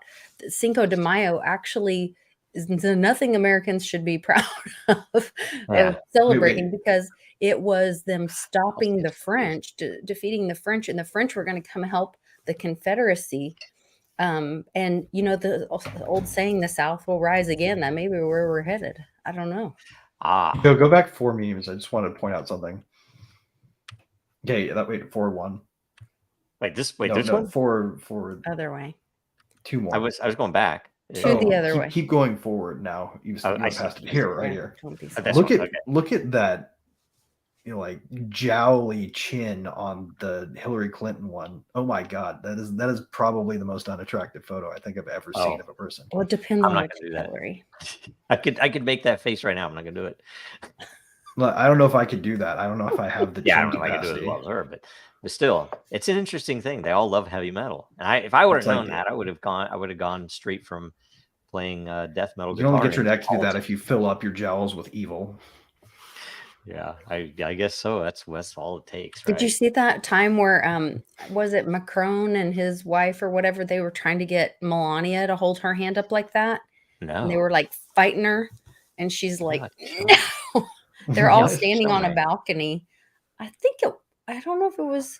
Cinco de Mayo. Actually, nothing Americans should be proud of Yeah. celebrating, Wait. because it was them stopping the French, defeating the French, and the French were going to come help the Confederacy. And the old saying, "The South will rise again." That may be where we're headed. I don't know. Yo, go back 4 memes. I just wanted to point out something. Okay, that wait 4-1. This No, one? 4 Other way. 2 more. I was going back. To the other way. Keep going forward now. You passed it here, right here. Look at that, like jowly chin on the Hillary Clinton one. Oh my God, that is probably the most unattractive photo I think I've ever seen of a person. Well, it depends I'm on not which gonna do that. Hillary. I could make that face right now. I'm not gonna do it. Well, I don't know if I could do that. I don't know if I have the Yeah, I chin don't know if I could do it capacity. as well as her, but still, it's an interesting thing. They all love heavy metal, and if I would have known that, I would have gone straight from playing death metal. You can only get your neck to do that if you fill up your jowls with evil. Yeah, I guess so. That's all it takes. Did you see that time where was it Macron and his wife or whatever, they were trying to get Melania to hold her hand up like that? No. And they were like fighting her, and she's like, no. They're all standing on a balcony. I don't know if it was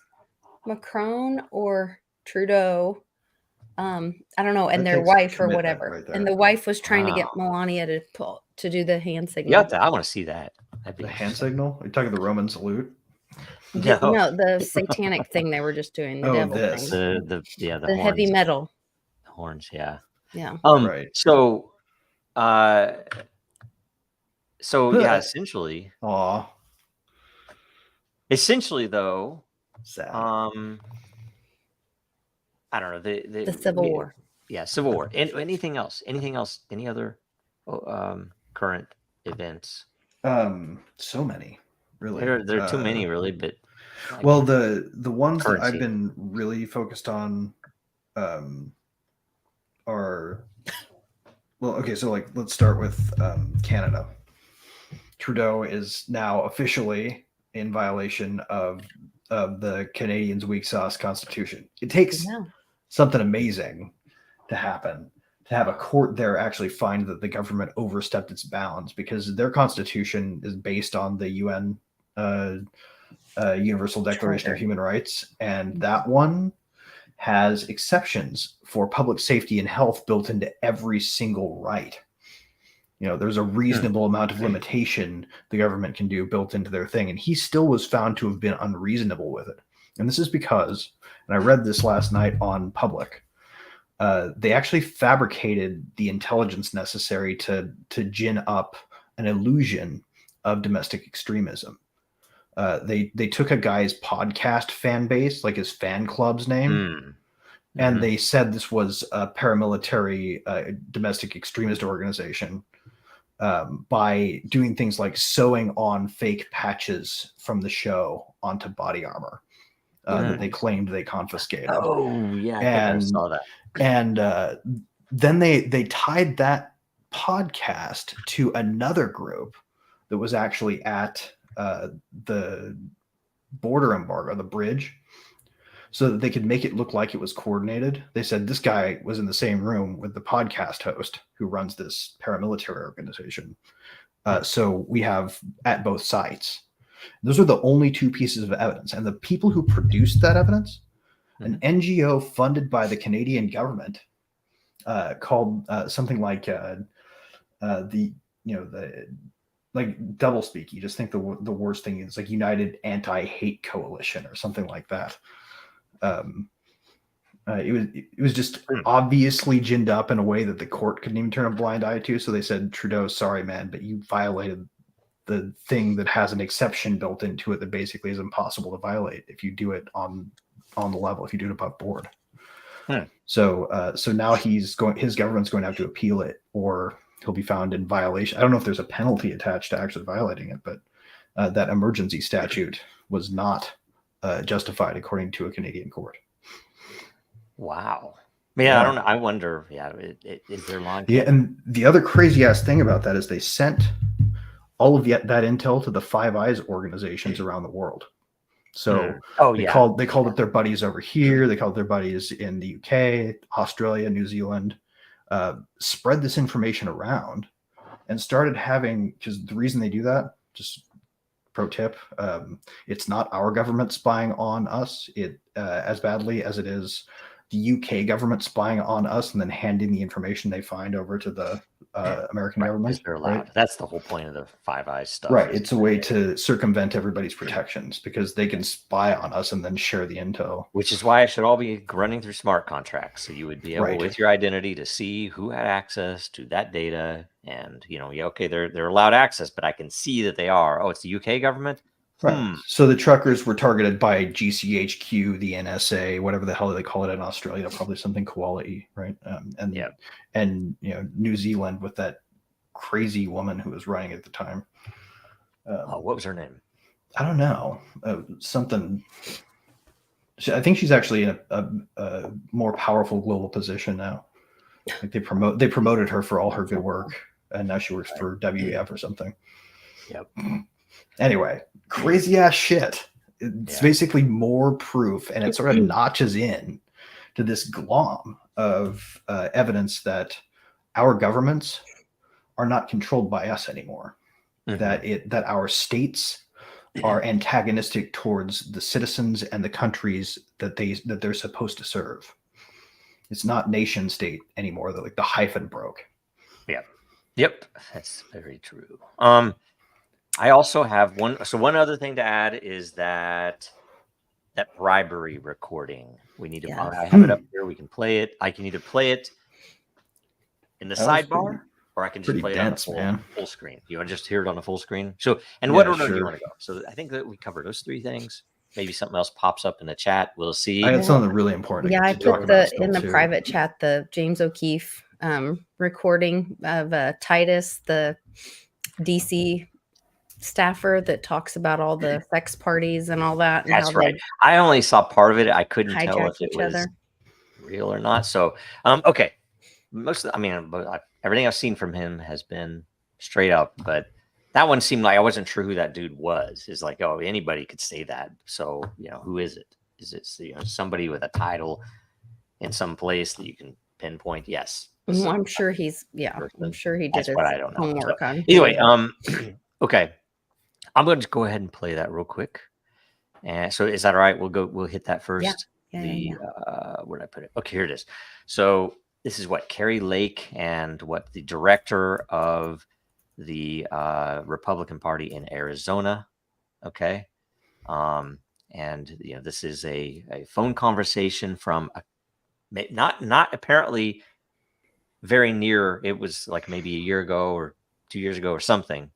Macron or Trudeau. I don't know, and their wife or whatever. Right, and the wife was trying to get Melania to do the hand signal. I want to see that. The hand signal? Are you talking the Roman salute? No, the satanic thing they were just doing. The devil this. thing. The horns, heavy metal. The horns, yeah. Yeah. Right. So yeah, essentially. Aw. Essentially though, sad. I don't know, the Civil War. Yeah, Civil War. And anything else? Any other current events? So many, really. There are too many, really, but well, the ones that I've been really focused on are, well, okay, so like let's start with Canada. Trudeau is now officially in violation of the Canadians' weak sauce constitution. It takes something amazing to happen to have a court there actually find that the government overstepped its bounds, because their constitution is based on the UN Universal Declaration of Human Rights, and that one has exceptions for public safety and health built into every single right. There's a reasonable amount of limitation the government can do built into their thing, and he still was found to have been unreasonable with it. And this is because, and I read this last night on Public, they actually fabricated the intelligence necessary to gin up an illusion of domestic extremism. They took a guy's podcast fan base, like his fan club's name, and they said this was a paramilitary domestic extremist organization by doing things like sewing on fake patches from the show onto body armor that they claimed they confiscated. Oh, yeah, I saw that. And then they tied that podcast to another group that was actually at the border embargo, the bridge, so that they could make it look like it was coordinated. They said this guy was in the same room with the podcast host who runs this paramilitary organization. So we have at both sites. Those are the only two pieces of evidence. And the people who produced that evidence, an NGO funded by the Canadian government, called something like like doublespeak. You just think the worst thing is like United Anti-Hate Coalition or something like that. It was just obviously ginned up in a way that the court couldn't even turn a blind eye to. So they said, Trudeau, sorry, man, but you violated the thing that has an exception built into it that basically is impossible to violate if you do it on the level, if you do it above board. So now his government's going to have to appeal it, or he'll be found in violation. I don't know if there's a penalty attached to actually violating it, but that emergency statute was not justified according to a Canadian court. Wow. Yeah, I don't know. I wonder. Yeah, is there long? Yeah, and the other crazy ass thing about that is they sent all of that intel to the Five Eyes organizations around the world. So they called it their buddies over here. They called it their buddies in the UK, Australia, New Zealand. spread this information around and started having, because the reason they do that, just pro tip, it's not our government spying on us as badly as it is the UK government spying on us and then handing the information they find over to the American government. They're allowed. Right? That's the whole point of the Five Eyes stuff. Right. It's a way to circumvent everybody's protections because they can spy on us and then share the intel. Which is why it should all be running through smart contracts. So you would be able, with your identity, to see who had access to that data. And, okay, they're allowed access, but I can see that they are. Oh, it's the UK government? Right. So the truckers were targeted by GCHQ, the NSA, whatever the hell they call it in Australia, probably something koala-y, right? And New Zealand with that crazy woman who was running at the time. What was her name? I don't know. Something. I think she's actually in a more powerful global position now. Like they promoted her for all her good work, and now she works for WEF or something. Yep. Anyway, crazy ass shit. It's basically more proof, and it sort of notches in to this glom of evidence that our governments are not controlled by us anymore. Mm-hmm. That our states are antagonistic towards the citizens and the countries that they're supposed to serve. It's not nation state anymore. The hyphen broke. Yep, that's very true. I also have one other thing to add is that bribery recording. We need to. I have it up here. We can play it. I can either play it in the sidebar, or I can just play it on the full screen. You want to just hear it on the full screen? So, what order do you want to go? So, I think that we covered those three things. Maybe something else pops up in the chat. We'll see. I had something really important. Yeah, I put in the private chat the James O'Keefe recording of Titus, the DC staffer that talks about all the sex parties and all that. And that's right. I only saw part of it. I couldn't tell if it was real or not. So, okay. Everything I've seen from him has been straight up, but that one seemed like I wasn't sure who that dude was. It's like, oh, anybody could say that. So, who is it? Is it somebody with a title in some place that you can pinpoint? Yes. Well, I'm sure he's, I'm sure he did his homework on. Anyway, okay. I'm going to go ahead and play that real quick. And so is that all right? We'll hit that first. Where did I put it? Okay, here it is. So this is what Carrie Lake and what the director of the Republican Party in Arizona. Okay. And this is a phone conversation from not apparently very near. It was like maybe a year ago or 2 years ago or something.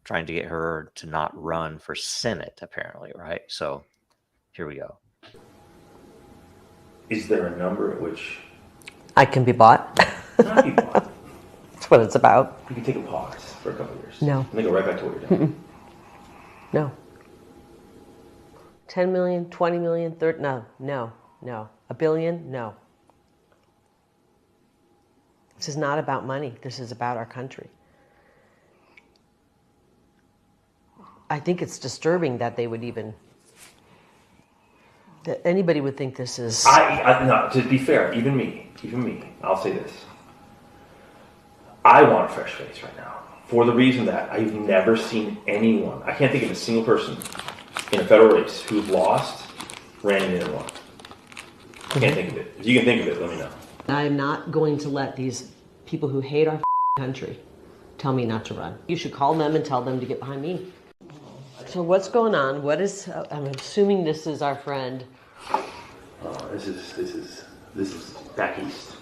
Trying to get her to not run for Senate, apparently, right? So here we go. Is there a number at which I can be bought? Not be bought. That's what it's about. You can take a pause for a couple of years. No. And then go right back to what you're doing. No. 10 million, 20 million, 30, no. $1 billion, no. This is not about money. This is about our country. I think it's disturbing that they would that anybody would think this is. No, to be fair, even me, I'll say this. I want a fresh face right now for the reason that I've never seen anyone. I can't think of a single person in a federal race who's lost, ran in and won. I can't think of it. If you can think of it, let me know. I am not going to let these people who hate our country tell me not to run. You should call them and tell them to get behind me. So what's going on? I'm assuming this is our friend. This is back east.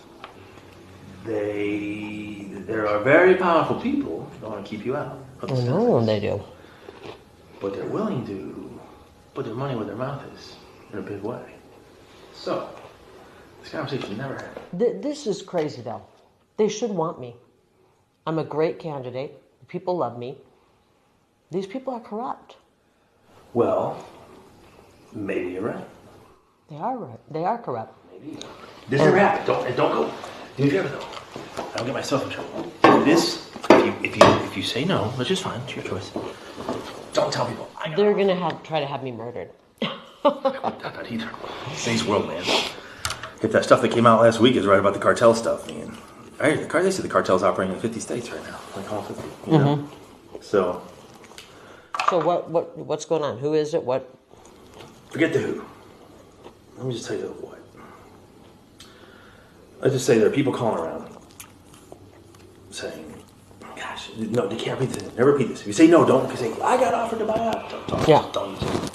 There are very powerful people that want to keep you out. Oh no, they do. But they're willing to put their money where their mouth is in a big way. So this conversation never happened. This is crazy though. They should want me. I'm a great candidate. People love me. These people are corrupt. Well, maybe you're right. They are right. They are corrupt. Maybe. This never happened. Don't go. Do me a favor though. I don't get myself in trouble. If you say no, which is fine, it's your choice. Don't tell people. They're gonna try to have me murdered. Not either. Today's world, man. if that stuff that came out last week is right about the cartel stuff, man. They say the cartel's operating in 50 states right now, like all 50. You know? So what's going on? Who is it? What? Forget the who. Let me just tell you the what. Let's just say there are people calling around saying, "Gosh, no, they can't repeat this. Never repeat this." If you say no, don't. If you say, "I got offered to buy out," don't use it.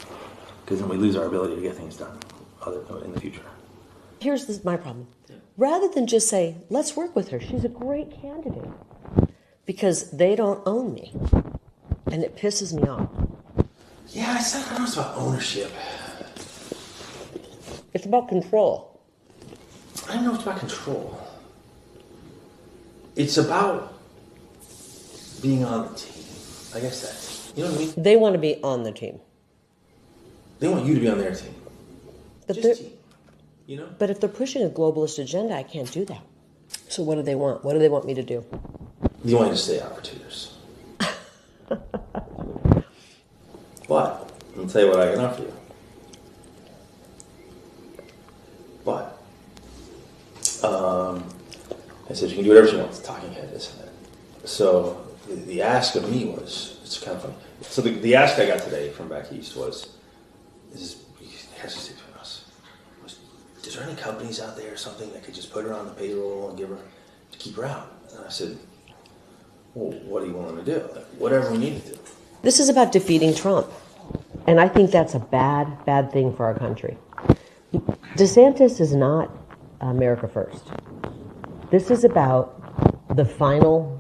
Because then we lose our ability to get things done in the future. Here's my problem. Rather than just say, let's work with her, she's a great candidate. Because they don't own me. And it pisses me off. Yeah, I don't know, it's about ownership. It's about control. I don't know if it's about control. It's about being on the team. I guess that's, you know what I mean? They want to be on the team. They want you to be on their team. But Just team. You know? But if they're pushing a globalist agenda, I can't do that. So what do they want? What do they want me to do? You want to stay out for 2 years. But, I'll tell you what I can offer you. But, I said you can do whatever you want. It's a talking head, isn't it? So, the ask of me was, it's kind of funny. So the ask I got today from back east was, is there any companies out there or something that could just put her on the payroll and keep her out? And I said, well, what are you willing to do? Like, whatever we need to do. This is about defeating Trump. And I think that's a bad thing for our country. DeSantis is not America First. This is about the final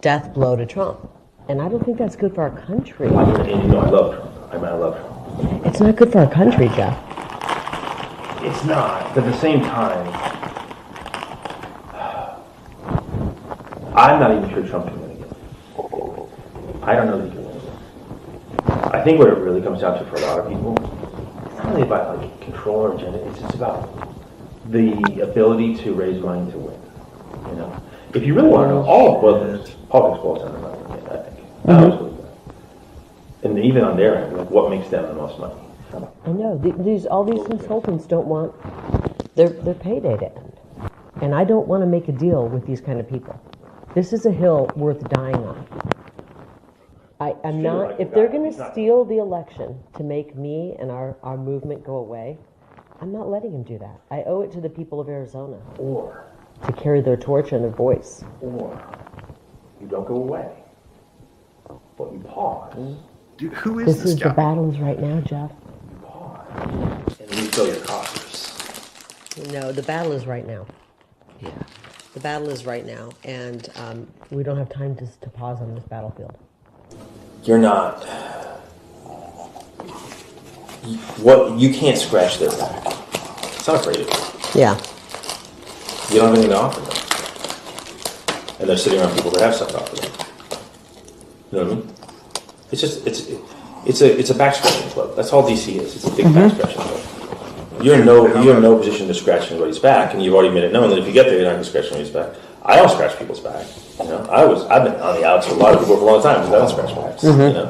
death blow to Trump. And I don't think that's good for our country. And you know I love Trump. I love Trump. It's not good for our country, Jeff. It's not. But at the same time, I'm not even sure Trump can win again. I don't know that he can win again. I think what it really comes down to for a lot of people, it's not really about like control or agenda. It's just about the ability to raise money to win. You know, if you really want to know, all of politics boils down to money. I think. I always believe that. And even on their end, like what makes them the most money? I know all these consultants don't want their payday to end, and I don't want to make a deal with these kind of people. This is a hill worth dying on. I'm not. Like if they're going to steal the election to make me and our movement go away, I'm not letting them do that. I owe it to the people of Arizona to carry their torch and their voice. Or you don't go away, but you pause. Dude, who is this guy? The battle is right now, Jeff. And refill your coffers. No, the battle is right now. Yeah. The battle is right now, and we don't have time to pause on this battlefield. You're not. You can't scratch their back. It's not afraid of you. Yeah. You don't have anything to offer them. And they're sitting around people that have stuff to offer them. You know what I mean? It's just it's a back scratching club. That's all DC is. It's a big back scratching club. You're in no position to scratch anybody's back, and you've already made it known that if you get there, you're not going to scratch anybody's back. I don't scratch people's back. You know, I've been on the outs with a lot of people for a long time because I don't scratch backs. You know,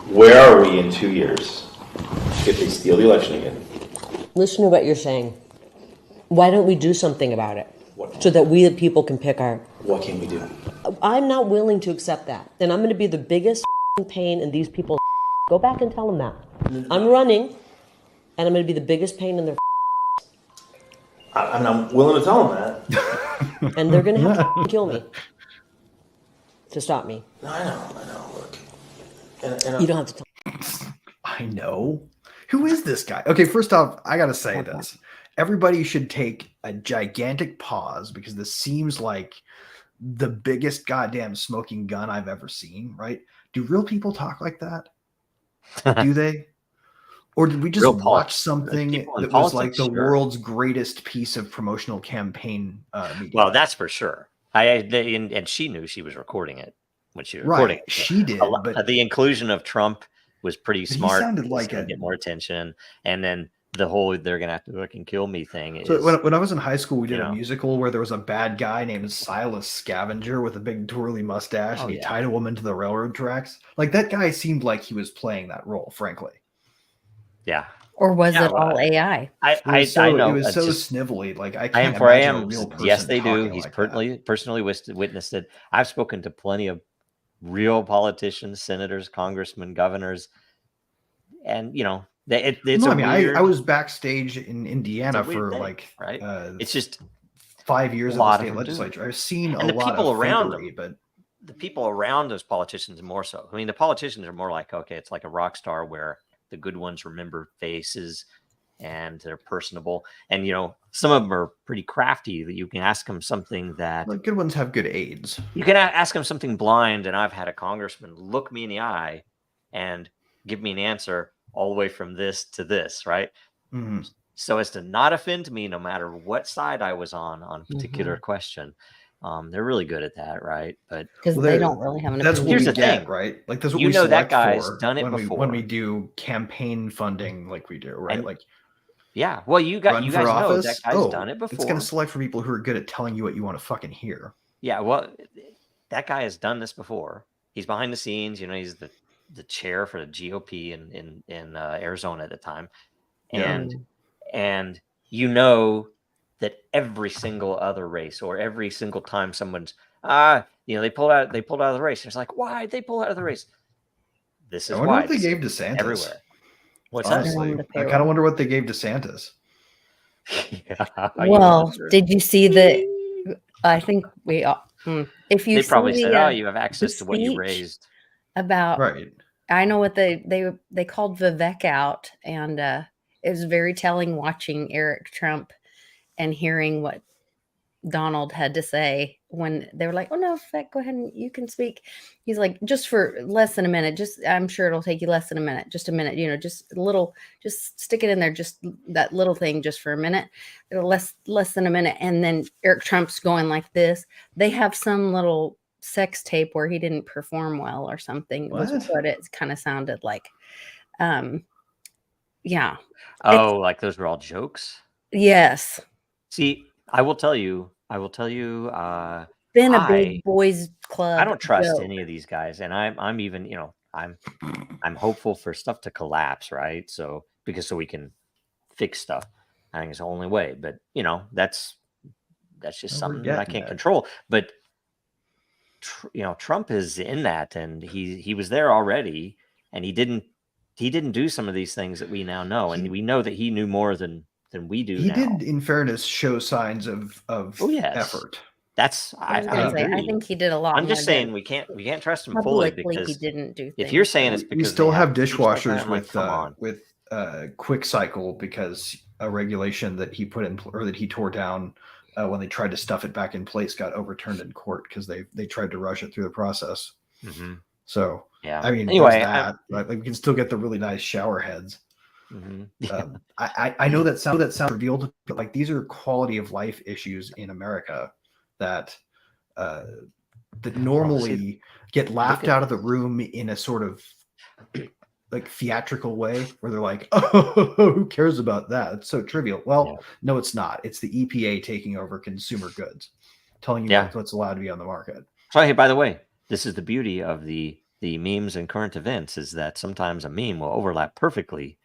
where are we in 2 years if they steal the election again? Listen to what you're saying. Why don't we do something about it so that we the people can pick our... What can we do? I'm not willing to accept that. And I'm going to be the biggest pain in these people's... Go back and tell them that. I'm running, and I'm going to be the biggest pain in their... I'm willing to tell them that. And they're going to have to kill me to stop me. No, I know. Look. And you don't have to tell. I know. Who is this guy? Okay, first off, I got to say this. Everybody should take a gigantic pause because this seems like the biggest goddamn smoking gun I've ever seen, right? Do real people talk like that? Do they? Or did we just watch something that was like the world's greatest piece of promotional campaign media? Well, that's for sure. And she knew she was recording it when she was recording it. She did. But the inclusion of Trump was pretty smart. He sounded like to get more attention. And then the whole "they're gonna have to fucking kill me" thing. So when I was in high school, we did a musical where there was a bad guy named Silas Scavenger with a big twirly mustache, and he tied a woman to the railroad tracks. Like that guy seemed like he was playing that role, frankly. Yeah. Or was Yeah, it all AI? I know. It was It's so just snivelly. Like I I can't am for I imagine a am. real person. Yes, they do. talking He's like that. personally witnessed it. I've spoken to plenty of real politicians, senators, congressmen, governors, and it's No, a I mean weird, I was backstage in it's a Indiana weird for thing, like right? It's just 5 years a at the lot of state them do, legislature. I've seen a and the lot people of around fakery, them. but The people around those politicians more so. I mean, the politicians are more like, okay, it's like a rock star where the good ones remember faces and they're personable. And, some of them are pretty crafty that you can ask them something that the good ones have good aides. you can ask them something blind. And I've had a congressman look me in the eye and give me an answer all the way from this to this, right? Mm-hmm. So as to not offend me, no matter what side I was on a particular Mhm. question. They're really good at that, right? But Because they don't really have an That's what opinion. Here's we the get, thing. right? Like that's what You we know that select guy's for done it when before. we do campaign funding, like we do, right? And like yeah, well, you run guys for know office. that guy's done it before. It's going to select for people who are good at telling you what you want to fucking hear. Yeah, well, that guy has done this before. He's behind the scenes. He's the chair for the GOP in Arizona at the time, Yeah. and you know that every single other race or every single time someone's they pulled out of the race. It's like, why did they pull out of the race? This I is wonder why what they This gave is DeSantis. everywhere. What's that? Honestly, On the I kind payroll. of wonder what they gave DeSantis. Yeah, Well, did you see the? I think we. If you They probably see said, the, "Oh, you have access to what you speech raised." about, Right. I know what they called Vivek out, and it was very telling watching Eric Trump and hearing what Donald had to say when they were like, "Oh no, Vivek, go ahead and you can speak." He's like, "Just for less than a minute. Just I'm sure it'll take you less than a minute. Just a minute. Just a little. Just stick it in there. Just that little thing, just for a minute. Less than a minute." And then Eric Trump's going like this. They have some little sex tape where he didn't perform well or something. Was What? what it kind of sounded like. Yeah. Oh, like those were all jokes? Yes. See, I will tell you, Been a I big boys club. I don't trust joke. any of these guys, and I'm even, I'm hopeful for stuff to collapse, right? So so we can fix stuff. I think it's the only way, but that's just Well, we're something that I getting can't there. control. But Trump is in that, and he was there already, and he didn't do some of these things that we now know, and we know that he knew more than we do He now. did, in fairness, show signs of Oh, yes. effort. That's I was gonna say, I agree. think he did a lot. I'm just more saying than we can't trust him fully publicly he because didn't do. if you're things, saying so. it's We because still they have speech like that, dishwashers I'm like, come on. with quick cycle because a regulation that he put in or that he tore down when they tried to stuff it back in place got overturned in court because they tried to rush it through the process. Mm-hmm. So Yeah. I mean, Anyway, there's that. Right? Like, we can still get the really nice shower heads. Mm-hmm. I know that sounds revealed, but like these are quality of life issues in America that normally get laughed out of the room in a sort of like theatrical way where they're like, "Oh, who cares about that? It's so trivial." Well, no, it's not. It's the EPA taking over consumer goods, telling you what's allowed to be on the market. So, hey, by the way, this is the beauty of the memes and current events is that sometimes a meme will overlap perfectly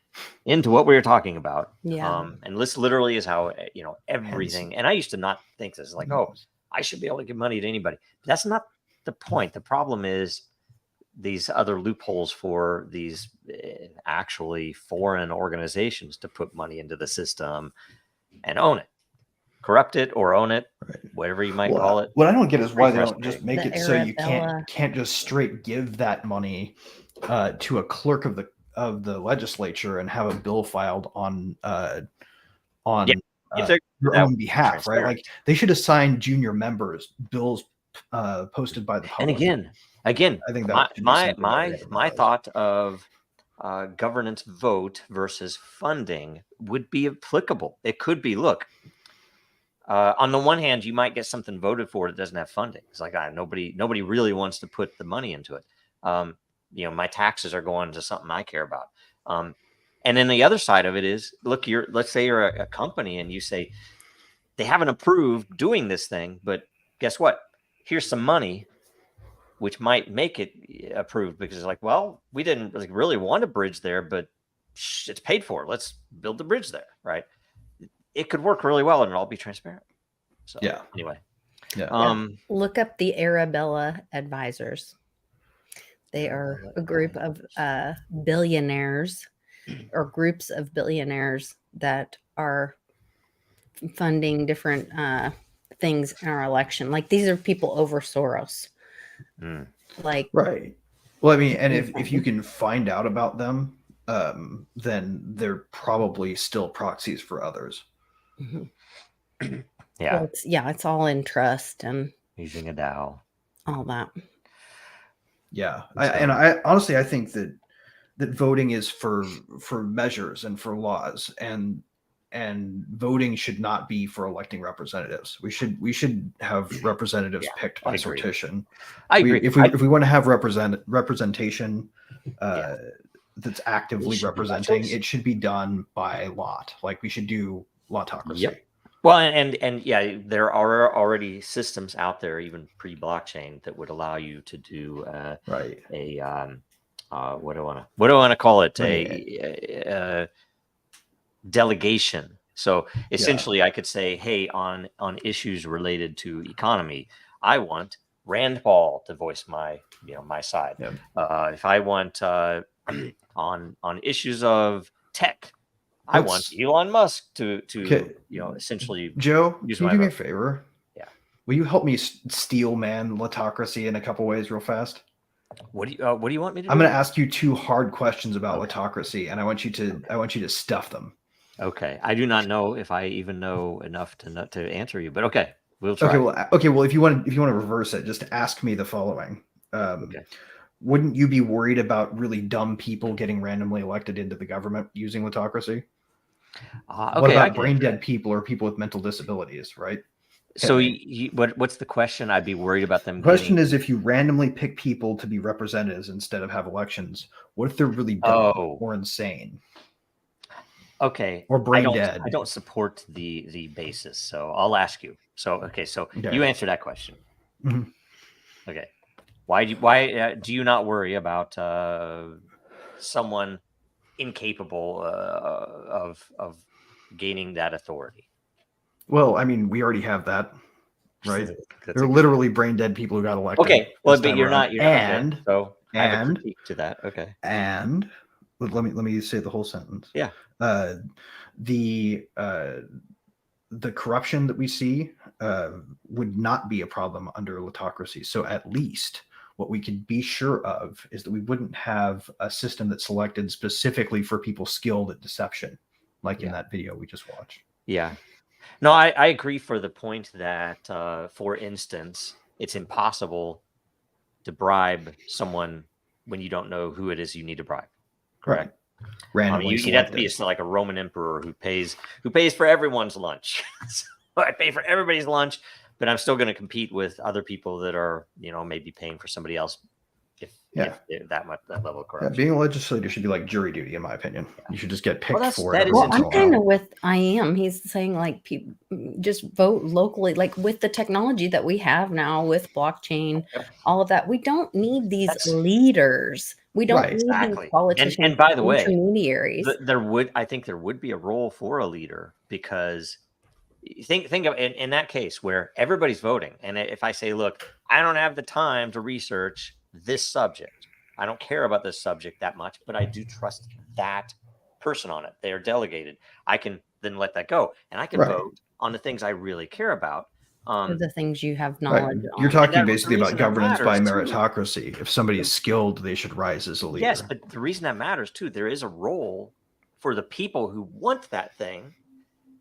into what we were talking about. Yeah. And this literally is how, everything. And I used to not think this like, oh, I should be able to give money to anybody. But that's not the point. The problem is these other loopholes for these actually foreign organizations to put money into the system and own it, corrupt it or own it, whatever you might call it. What I don't get is why they don't frustrating. just make The it so you Arabella. can't just straight give that money to a clerk of the legislature and have a bill filed on If they're your that own behalf, right? transparent. Like they should assign junior members bills posted by the And public. again, I think that should be something that my does. thought of governance vote versus funding would be applicable. It could be, look, on the one hand, you might get something voted for that doesn't have funding. It's like nobody really wants to put the money into it. My taxes are going to something I care about. And then the other side of it is, look, let's say you're a company and you say they haven't approved doing this thing, but guess what? Here's some money, which might make it approved because it's like, well, we didn't really want a bridge there, but it's paid for. Let's build the bridge there, right? It could work really well, and it'll all be transparent. So Yeah. Anyway, Look up the Arabella Advisors. They are a group of billionaires or groups of billionaires that are funding different things in our election. Like these are people over Soros. Like right. Well, I mean, and if you can find out about them, then they're probably still proxies for others. Yeah. Well, it's all in trust and using a DAO, all that. Yeah. I honestly, I think that voting is for measures and for laws, and voting should not be for electing representatives. We should have representatives picked by sortition. I agree. If we want to have representation that's actively representing, it should be done by lot. Like we should do lotocracy. Yep. Well, and yeah, there are already systems out there, even pre-blockchain, that would allow you to do what do I want to call it? A delegation. So essentially, I could say, hey, on issues related to economy, I want Rand Paul to voice my side. Yep. If I want on issues of tech, I want Elon Musk to essentially. Joe, use can you my do me a vote. favor? Yeah. Will you help me steel man lotocracy in a couple ways real fast? What do you want me to do? I'm going to ask you 2 hard questions about lotocracy, and I want you to stuff them. Okay. I do not know if I even know enough to answer you, but okay, we'll try. Okay. Well, if you want to reverse it, just ask me the following. Wouldn't you be worried about really dumb people getting randomly elected into the government using lotocracy? What about brain dead people or people with mental disabilities, right? So what's the question? I'd be worried about them. The question is, if you randomly pick people to be representatives instead of have elections, what if they're really dumb or insane? Okay. Or brain dead. I don't support the basis, so I'll ask you. So you answer that question. Mm-hmm. Okay. Why do you not worry about someone incapable of gaining that authority? Well, I mean, we already have that, right? They're literally brain dead people who got elected. Okay, well, but you're not. And so I have a critique to that. Okay. And let me say the whole sentence. Yeah. The corruption that we see would not be a problem under lotocracy. So at least what we could be sure of is that we wouldn't have a system that's selected specifically for people skilled at deception, like in that video we just watched. Yeah. No, I agree for the point that, for instance, it's impossible to bribe someone when you don't know who it is you need to bribe. Correct. Randomly you'd have to be like a Roman emperor who pays for everyone's lunch. So I pay for everybody's lunch, but I'm still going to compete with other people that are, maybe paying for somebody else. If that level of corruption. Being a legislator should be like jury duty, in my opinion. You should just get picked for it. it. Well, I'm kind of with IM. He's saying like people just vote locally, like with the technology that we have now with blockchain, all of that. We don't need these leaders. We don't need these politicians. And by the way, intermediaries. I think there would be a role for a leader, because think of in that case where everybody's voting, and if I say, look, I don't have the time to research this subject, I don't care about this subject that much, but I do trust that person on it. They are delegated. I can then let that go, and I can vote on the things I really care about. The things you have knowledge on. You're talking basically about governance by meritocracy. If somebody is skilled, they should rise as a leader. Yes, but the reason that matters too, there is a role for the people who want that thing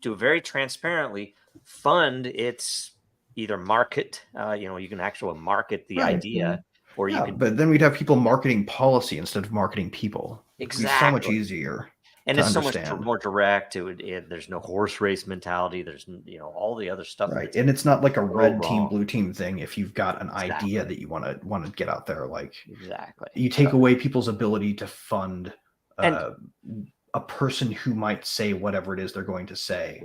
to very transparently fund its either market. You can actually market the idea. Or you could, but then we'd have people marketing policy instead of marketing people. Exactly. It'd be so much easier. And it's so much more direct. There's no horse race mentality. There's all the other stuff. Right. And it's not like a red team, blue team thing. If you've got an idea that you want to get out there, like you take away people's ability to fund a person who might say whatever it is they're going to say.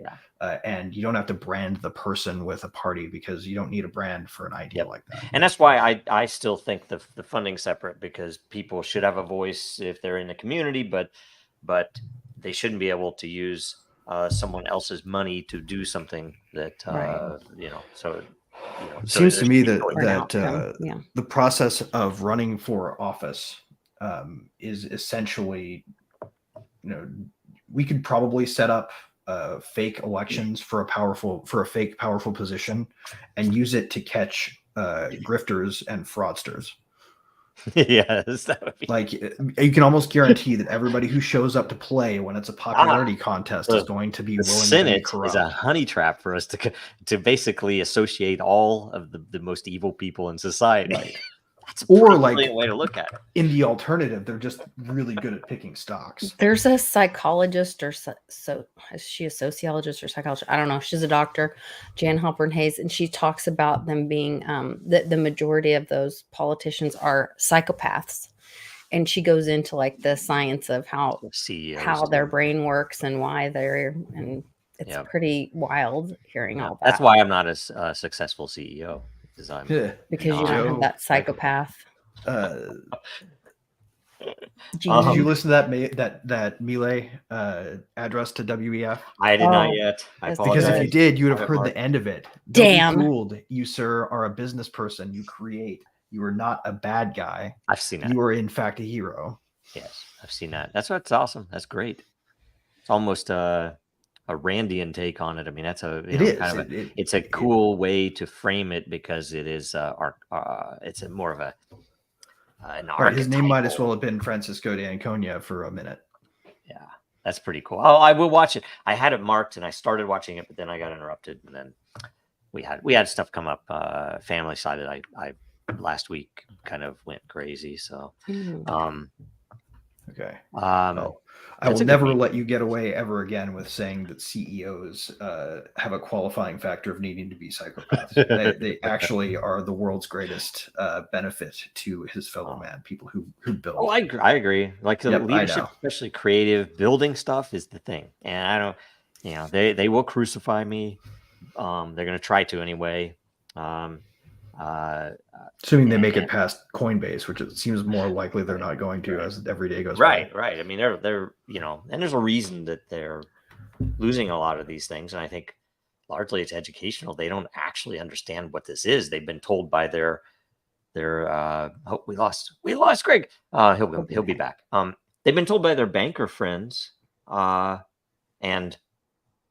And you don't have to brand the person with a party, because you don't need a brand for an idea like that. And that's why I still think the funding's separate, because people should have a voice if they're in the community, but but they shouldn't be able to use someone else's money to do something that Right. So It seems to me that For an outcome, yeah. the process of running for office is essentially, we could probably set up fake elections for a fake powerful position and use it to catch grifters and fraudsters. Yes, that would be Like, you can almost guarantee that everybody who shows up to play when it's a popularity contest is going to be the willing to be Senate corrupt. is a honey trap for us to basically associate all of the most evil people in society. Right. That's a Or pretty like brilliant way to look at it. in the alternative, they're just really good at picking stocks. There's a psychologist, or so is she a sociologist or psychologist? I don't know. She's a doctor, Jan Halpern Hayes, and she talks about them being the majority of those politicians are psychopaths, and she goes into like the science of how CEOs their brain works and why and it's pretty wild hearing all that. That's why I'm not a successful CEO. Because you don't have that psychopath. Did you listen to that Melee address to WEF? I did not yet. I because if you did, you would have heard the end of it. Damn. Don't be fooled. You, sir, are a business person. You create. You are not a bad guy. I've seen that. You are, in fact, a hero. Yes, I've seen that. That's awesome. That's great. It's almost a Randian take on it. I mean, that's it's a cool way to frame it because it is it's a more of a an his name might as well have been Francisco de Anconia for a minute. Yeah, that's pretty cool. Oh, I will watch it. I had it marked and I started watching it, but then I got interrupted, and then we had stuff come up. Family side that I last week kind of went crazy. So okay. I will never let you get away ever again with saying that CEOs have a qualifying factor of needing to be psychopaths. they actually are the world's greatest benefit to his fellow man, people who build. Oh, I agree. Like the leadership, especially creative building stuff, is the thing. And I don't, they will crucify me. They're going to try to anyway. Assuming they make it past Coinbase, which it seems more likely they're not going to as every day goes by. Right. I mean, they're and there's a reason that they're losing a lot of these things. And I think largely it's educational. They don't actually understand what this is. They've been told by their we lost Greg. He'll be back. They've been told by their banker friends and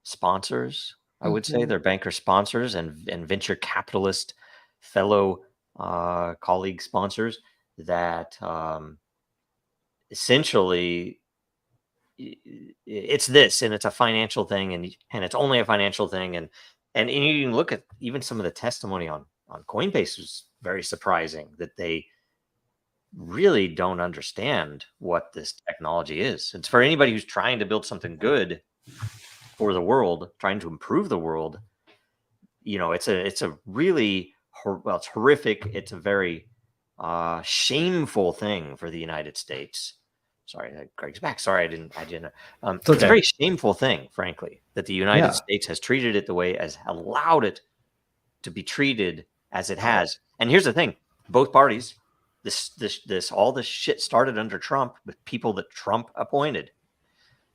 sponsors. I would say their banker sponsors and venture capitalist fellow colleague sponsors that essentially it's this, and it's a financial thing, and it's only a financial thing, and you can look at even some of the testimony on Coinbase was very surprising that they really don't understand what this technology is. It's for anybody who's trying to build something good for the world, trying to improve the world. It's a really it's horrific. It's a very shameful thing for the United States. Sorry, Greg's back. Sorry, I didn't. It's a very shameful thing, frankly, that the United States has treated it the way as allowed it to be treated as it has. And here's the thing: both parties, all this shit started under Trump with people that Trump appointed.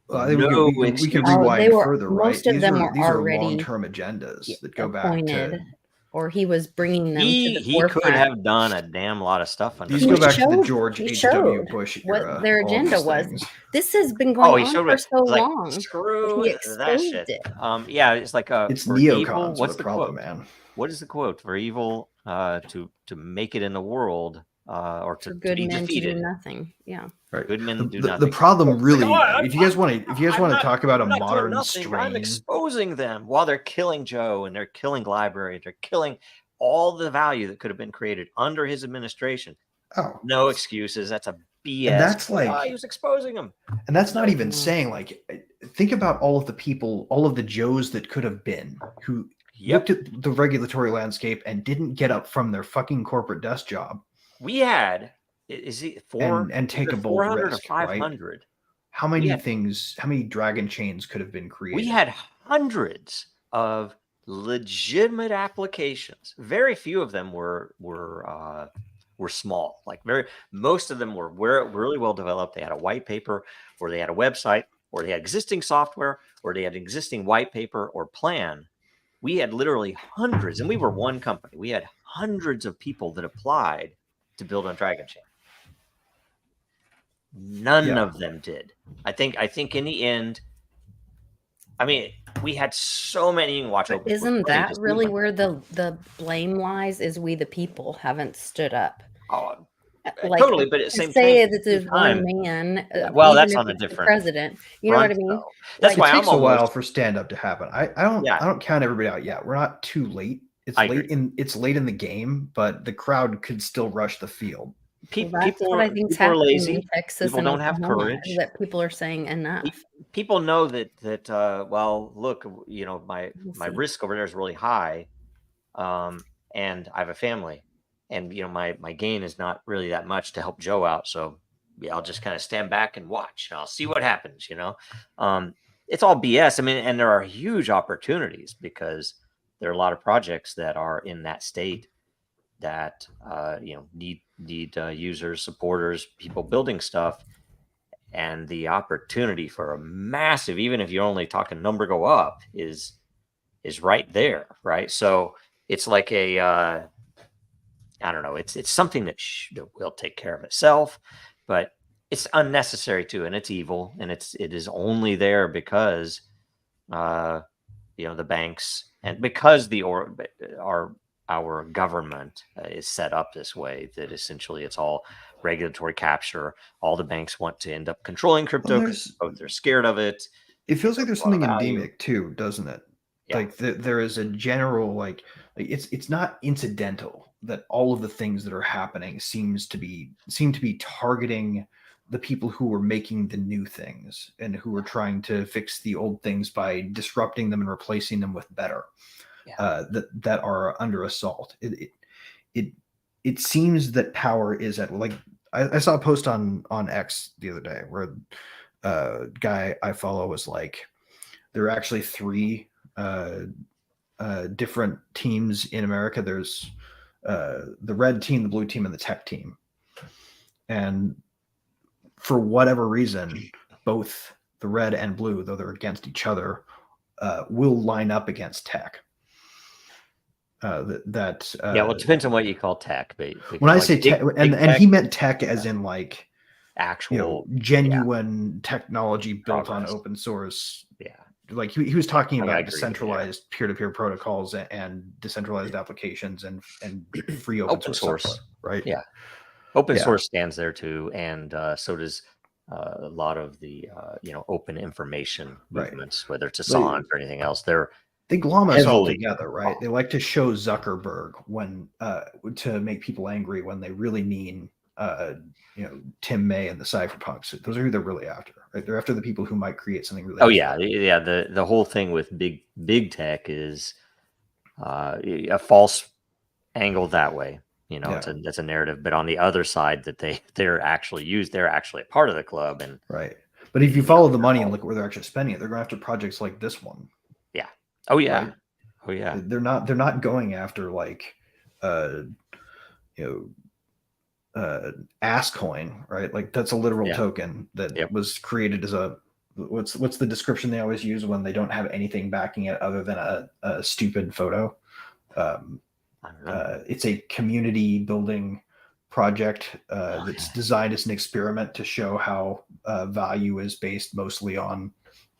Well, we can rewind further, right? Most of them were already long-term agendas that go back to. Or he was bringing them to the he forefront. Could have done a damn lot of stuff. These go back to the George H.W. Bush era. What their agenda was. This has been going on for so long. Screw that shit. It's like it's neocons. What's the problem, man? What is the quote? For evil to make it in the world, or to be defeated. To do nothing. Yeah. Right. Good men do nothing. The problem really, if you guys want to talk about a modern strain, I'm exposing them while they're killing Joe and they're killing libraries. They're killing all the value that could have been created under his administration. Oh, no excuses. That's a BS. And that's like he was exposing them. And that's not even saying, like, think about all of the people, all of the Joes that could have been who looked at the regulatory landscape and didn't get up from their fucking corporate desk job. We had. Is it and take a bold risk, 500? Right? How many dragon chains could have been created? We had hundreds of legitimate applications. Very few of them were were small. Like most of them were really well developed. They had a white paper, or they had a website, or they had existing software, or they had an existing white paper or plan. We had literally hundreds, and we were one company. We had hundreds of people that applied to build on Dragon Chain. None of them did. I think in the end, I mean, we had so many. You can watch. Isn't that really where the blame lies? Is we the people haven't stood up? Oh, like, totally. But at the same say time, that there's one man. Well, even that's if on a it's the different president. You know what I mean? Though. That's Like, why it takes I'm a while almost for stand up to happen. I don't count everybody out yet. We're not too late. It's I late agree. it's late in the game, but the crowd could still rush the field. Well, that's people what I think is people are happening lazy. in Texas People and don't have Oklahoma, courage. is that people are saying enough. People know that well, look, you know, my risk over there is really high, and I have a family, and you know, my gain is not really that much to help Joe out, so yeah, I'll just kind of stand back and watch, and I'll see what happens. You know, it's all BS. I mean, and there are huge opportunities because there are a lot of projects that are in that state that you know, need users, supporters, people building stuff, and the opportunity for a massive, even if you're only talking number go up, is right there, right? So it's like a I don't know, it's something that will take care of itself, but it's unnecessary too, and it's evil, and it is only there because you know, the banks, and because our government is set up this way, that essentially it's all regulatory capture. All the banks want to end up controlling crypto because they're scared of it. It feels like there's something value. endemic too, doesn't it? Yeah. Like there is a general like it's not incidental that all of the things that are happening seem to be targeting the people who are making the new things and who are trying to fix the old things by disrupting them and replacing them with better. That are under assault. It seems that power is at, like, I saw a post on X the other day where a guy I follow was like, there are actually three different teams in America. There's the red team, the blue team, and the tech team. And for whatever reason, both the red and blue, though they're against each other, will line up against tech. Well, it depends on what you call tech. But when I say tech, and he meant tech as in like actual, you know, genuine technology built on open source. Yeah, like he was talking about decentralized peer-to-peer protocols and decentralized applications and free open source software, right? Yeah, open source stands there too, and so does a lot of the you know, open information movements, whether it's Assange or anything else. They glom us all together, right? They like to show Zuckerberg when to make people angry when they really mean you know, Tim May and the cypherpunks. Those are who they're really after, right? They're after the people who might create something really. The whole thing with big tech is a false angle that way. You know, that's a narrative. But on the other side, that they're actually a part of the club, and right. But if you follow the money and look at where they're actually spending it, they're going after projects like this one. Yeah. Oh yeah. Right? Oh yeah. They're not going after like you know, AssCoin, right? Like that's a literal token that was created as a what's the description they always use when they don't have anything backing it other than a stupid photo. I don't know. It's a community building project that's designed as an experiment to show how value is based mostly on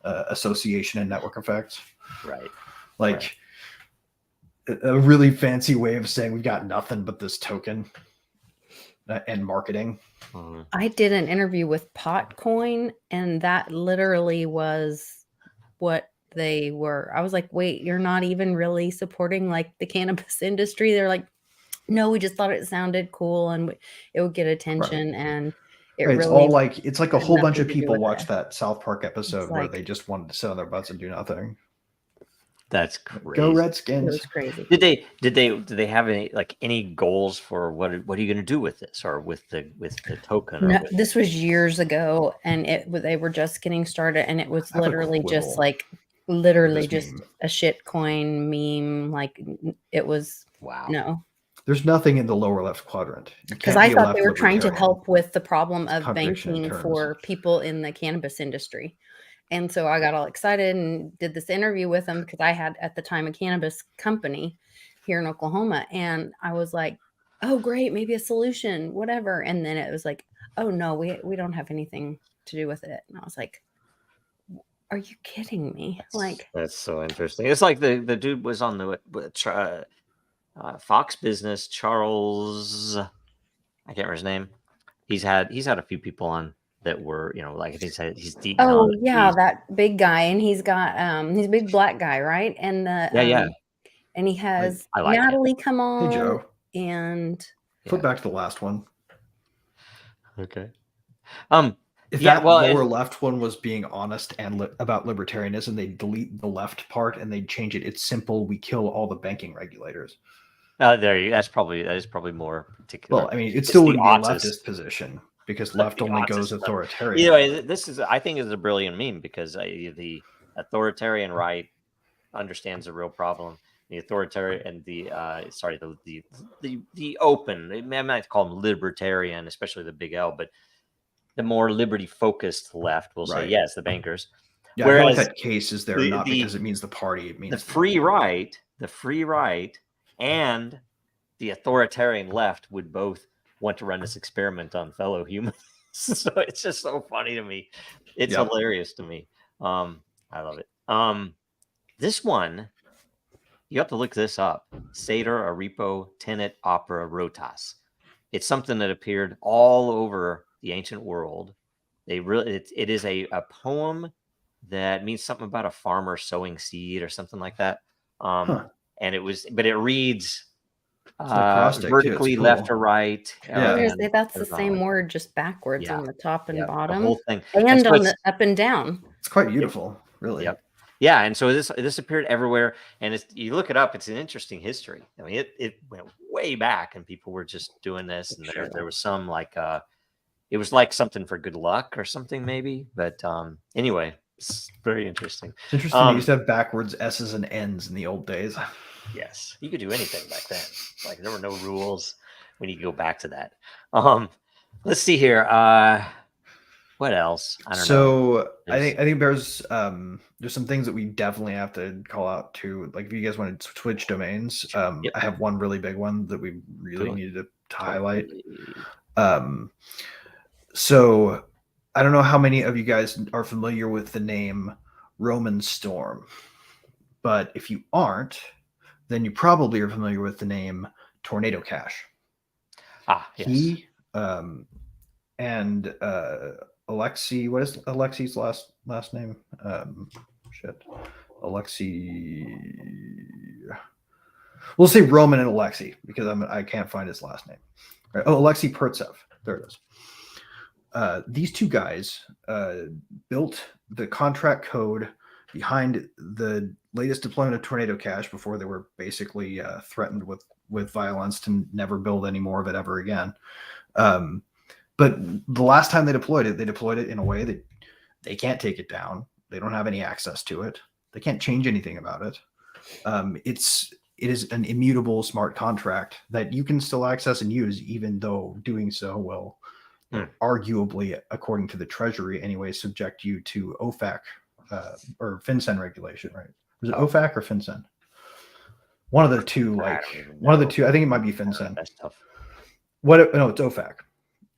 association and network effects. Right. Like a really fancy way of saying we've got nothing but this token and marketing. I did an interview with Potcoin, and that literally was what they were. I was like, wait, you're not even really supporting like the cannabis industry? They're like, no, we just thought it sounded cool and it would get attention. And it's all like, it's like a whole bunch of people watched that South Park episode where they just wanted to sit on their butts and do nothing. That's crazy. Go Redskins. It was crazy. Did they have any goals for what are you going to do with this, or with the token? No, this was years ago, and they were just getting started, and it was literally just like just a shit coin meme. Like it was wow. No. There's nothing in the lower left quadrant. Because I thought they were trying to help with the problem of contradiction in banking terms. for people in the cannabis industry. And so I got all excited and did this interview with them because I had at the time a cannabis company here in Oklahoma. And I was like, oh, great, maybe a solution, whatever. And then it was like, oh, no, we don't have anything to do with it. And I was like, are you kidding me? Like, That's so interesting. It's like the dude was on the Fox Business, Charles, I can't remember his name. He's had a few people on that were, like he's deep. oh yeah, that big guy, and he's got he's a big black guy, right? And the and he has I like Natalie come on. Hey Joe, and flip back to the last one. Okay. If that lower left one was being honest and about libertarianism, they delete the left part and they change it. It's simple. We kill all the banking regulators. That is probably more particular. Well, I mean, it still would be a leftist position because left only goes authoritarian. Either way, I think is a brilliant meme because the authoritarian right understands the real problem. The authoritarian and the open, I might call them libertarian, especially the big L, but the more liberty focused left will say yes, the bankers. Yeah, whereas I feel like that case is there not because it means the party. It means the free right, and the authoritarian left would both want to run this experiment on fellow humans. So it's just so funny to me. It's hilarious to me. I love it. This one, you have to look this up. Seder, Arepo, Tenet, Opera, Rotas. It's something that appeared all over the ancient world. It is a poem that means something about a farmer sowing seed or something like that. And it reads vertically left to right. That's the same word, just backwards on the top and bottom, the whole thing, and on the up and down. It's quite beautiful, really. Yep. Yeah, and so this appeared everywhere, and you look it up. It's an interesting history. I mean, it went way back, and people were just doing this, and there was some it was like something for good luck or something maybe. But anyway, it's very interesting. It's interesting. They used to have backwards S's and N's in the old days. Yes, you could do anything back then. Like there were no rules. We need to go back to that. Let's see here. What else? I don't know. I think there's some things that we definitely have to call out to. Like if you guys want to switch domains, I have one really big one that we really needed to highlight. So I don't know how many of you guys are familiar with the name Roman Storm, but if you aren't, then you probably are familiar with the name Tornado Cash. Yes. He and Alexei, what is Alexei's last name? Alexei. We'll say Roman and Alexei because I can't find his last name. Right. Oh, Alexei Pertsev. There it is. These two guys built the contract code behind the latest deployment of Tornado Cash before they were basically threatened with violence to never build any more of it ever again. But the last time they deployed it in a way that they can't take it down. They don't have any access to it. They can't change anything about it. It is an immutable smart contract that you can still access and use, even though doing so will arguably, according to the Treasury anyway, subject you to OFAC or FinCEN regulation, right? Was it OFAC or FinCEN? One of the two, I think it might be FinCEN. That's tough. No, it's OFAC.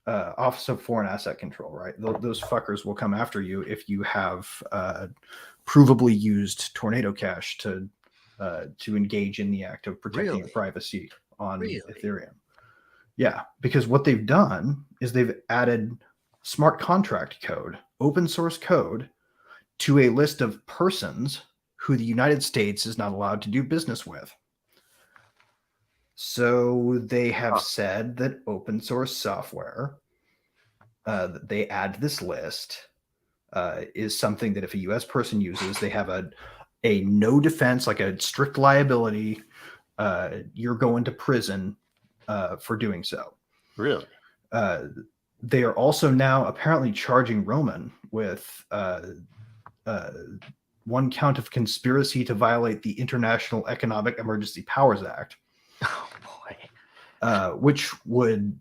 Office of Foreign Asset Control, right? Those fuckers will come after you if you have provably used Tornado Cash to engage in the act of protecting privacy on Ethereum. Yeah, because what they've done is they've added smart contract code, open source code, to a list of persons who the United States is not allowed to do business with. So they have said that open source software that they add to this list is something that if a U.S. person uses, they have a no defense, like a strict liability. You're going to prison for doing so. Really? They are also now apparently charging Roman with one count of conspiracy to violate the International Economic Emergency Powers Act. Oh boy! which would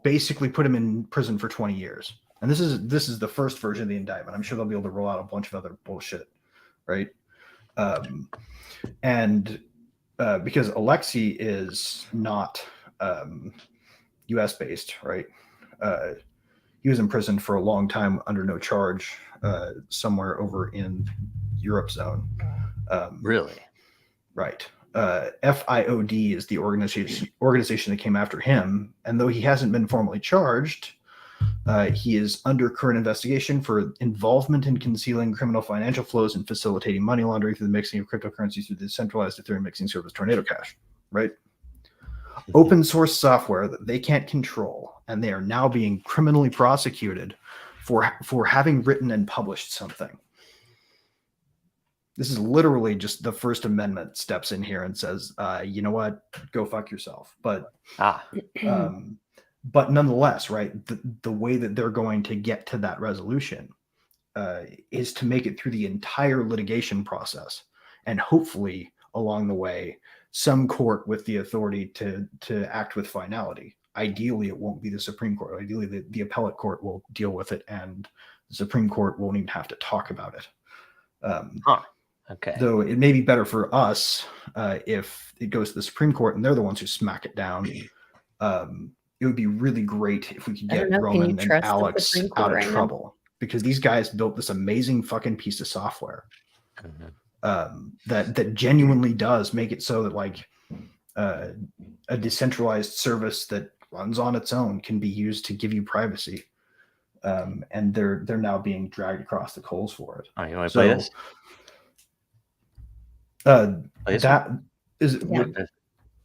basically put him in prison for 20 years. And this is the first version of the indictment. I'm sure they'll be able to roll out a bunch of other bullshit, right? And because Alexei is not U.S. based, right? He was in prison for a long time under no charge, somewhere over in Europe zone. Really? Right. FIOD is the organization that came after him, and though he hasn't been formally charged, he is under current investigation for involvement in concealing criminal financial flows and facilitating money laundering through the mixing of cryptocurrencies through the decentralized Ethereum mixing service Tornado Cash. Right. Open source software that they can't control, and they are now being criminally prosecuted for having written and published something. This is literally just the First Amendment steps in here and says, you know what, go fuck yourself. But nonetheless, right, the way that they're going to get to that resolution is to make it through the entire litigation process, and hopefully along the way, some court with the authority to act with finality. Ideally, it won't be the Supreme Court. Ideally, the appellate court will deal with it, and the Supreme Court won't even have to talk about it. Okay. Though it may be better for us if it goes to the Supreme Court and they're the ones who smack it down. It would be really great if we could get Roman and Alex out of trouble, because these guys built this amazing fucking piece of software that genuinely does make it so that like a decentralized service that runs on its own can be used to give you privacy. And they're now being dragged across the coals for it. Oh, you want to play this? That is. Yeah.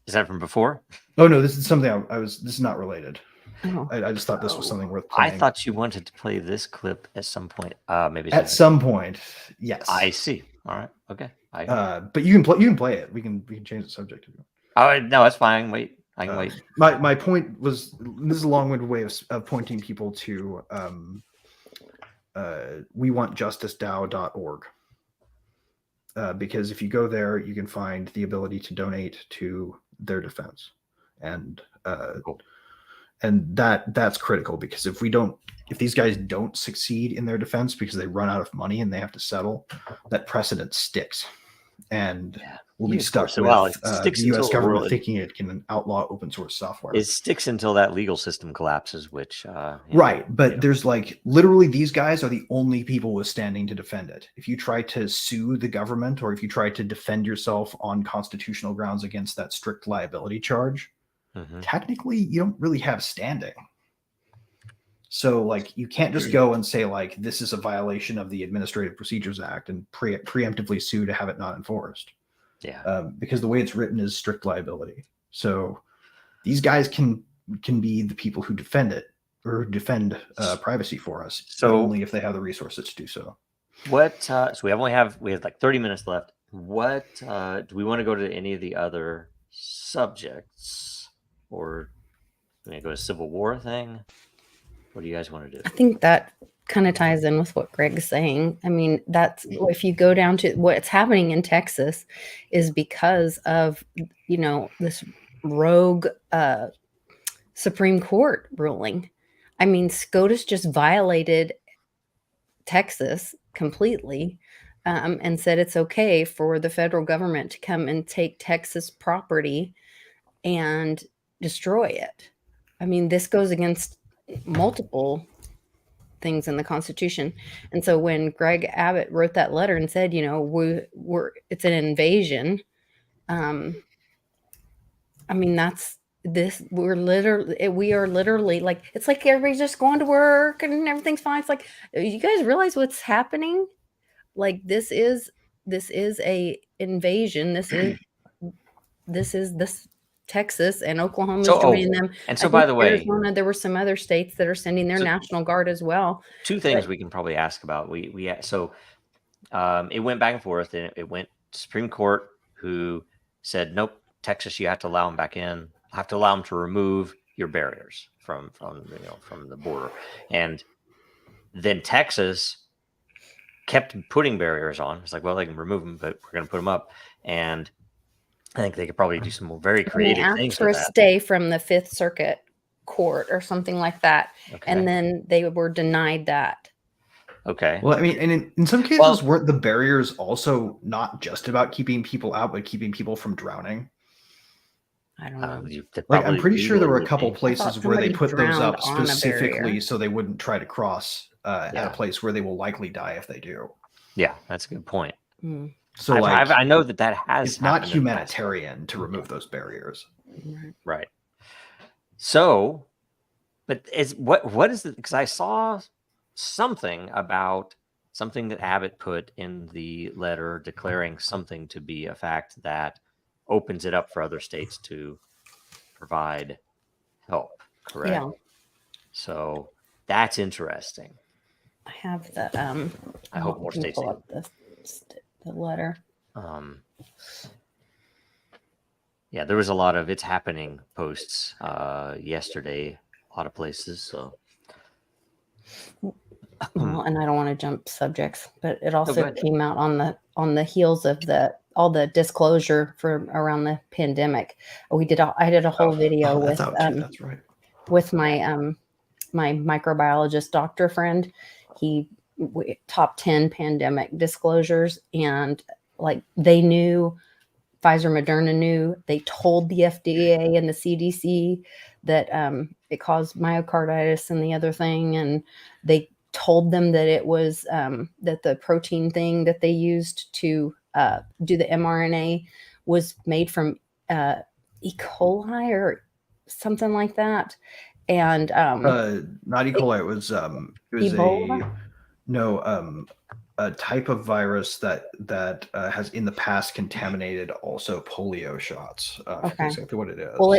Is that from before? Oh no, this is something this is not related. Oh. I just thought this was something worth playing. I thought you wanted to play this clip at some point. Maybe at some point. Yes. I see. All right. Okay. But you can play it. We can change the subject. Oh no, that's fine. Wait. I can wait. My point was, this is a long-winded way of pointing people to wewantjusticedao.org. Because if you go there, you can find the ability to donate to their defense, and Cool. and that's critical, because if these guys don't succeed in their defense because they run out of money and they have to settle, that precedent sticks, and we'll be stuck with the U.S. government thinking it can outlaw open source software. It sticks until that legal system collapses, which right. But there's like literally these guys are the only people withstanding to defend it. If you try to sue the government, or if you try to defend yourself on constitutional grounds against that strict liability charge, technically you don't really have standing. So like you can't just go and say like this is a violation of the Administrative Procedures Act and preemptively sue to have it not enforced. Yeah. Because the way it's written is strict liability. So these guys can be the people who defend it, or defend privacy for us, so only if they have the resources to do so. What? So we have like 30 minutes left. What do we want to go to any of the other subjects, or do we go to Civil War thing? What do you guys want to do? I think that kind of ties in with what Greg's saying. I mean, that's if you go down to what's happening in Texas is because of, this rogue Supreme Court ruling. I mean, SCOTUS just violated Texas completely and said it's okay for the federal government to come and take Texas property and destroy it. I mean, this goes against multiple things in the Constitution. And so when Greg Abbott wrote that letter and said, it's an invasion. I mean, we are literally like, it's like everybody's just going to work and everything's fine. It's like, you guys realize what's happening? Like, this is a invasion. This is Texas and Oklahoma is joining them. And so, by the way, Arizona, there were some other states that are sending their National Guard as well. Two things we can probably ask about. It went back and forth, and it went to Supreme Court, who said, nope, Texas, you have to allow them back in. Have to allow them to remove your barriers from the border. And then Texas kept putting barriers on. It's like, well, they can remove them, but we're going to put them up. And I think they could probably do some more very And they creative asked things for with a that. stay from the Fifth Circuit Court or something like that, Okay. and then they were denied that. Okay. Well, I mean, and in some cases, Well- weren't the barriers also not just about keeping people out, but keeping people from drowning? I don't know. Like, I'm pretty sure there were a couple I thought places where they somebody put those drowned up on a specifically barrier. so they wouldn't try to cross at Yeah. a place where they will likely die if they do. Yeah, that's a good point. Mm, So, like, I know that has. it's not happened in the past. humanitarian to remove those barriers. right. Right. So, but what is it? Because I saw something about something that Abbott put in the letter declaring something to be a fact that opens it up for other states to provide help. Correct. Yeah, So that's interesting. I have the I hope more can states pull do. up the letter. Yeah, there was a lot of it's happening posts yesterday, a lot of places. So, Well, and I don't want to jump subjects, but it go also ahead. came out on the heels of all the disclosure for around the pandemic. I did a whole video that's with out too. That's right. with my my microbiologist doctor friend. He top 10 pandemic disclosures, and like they knew, Pfizer, Moderna knew. They told the FDA and the CDC that it caused myocarditis and the other thing, and they told them that it was that the protein thing that they used to do the mRNA was made from E. coli or something like that. And Not E. coli. It was Ebola? a type of virus that has in the past contaminated also polio shots. I forget Okay. exactly what it is. well,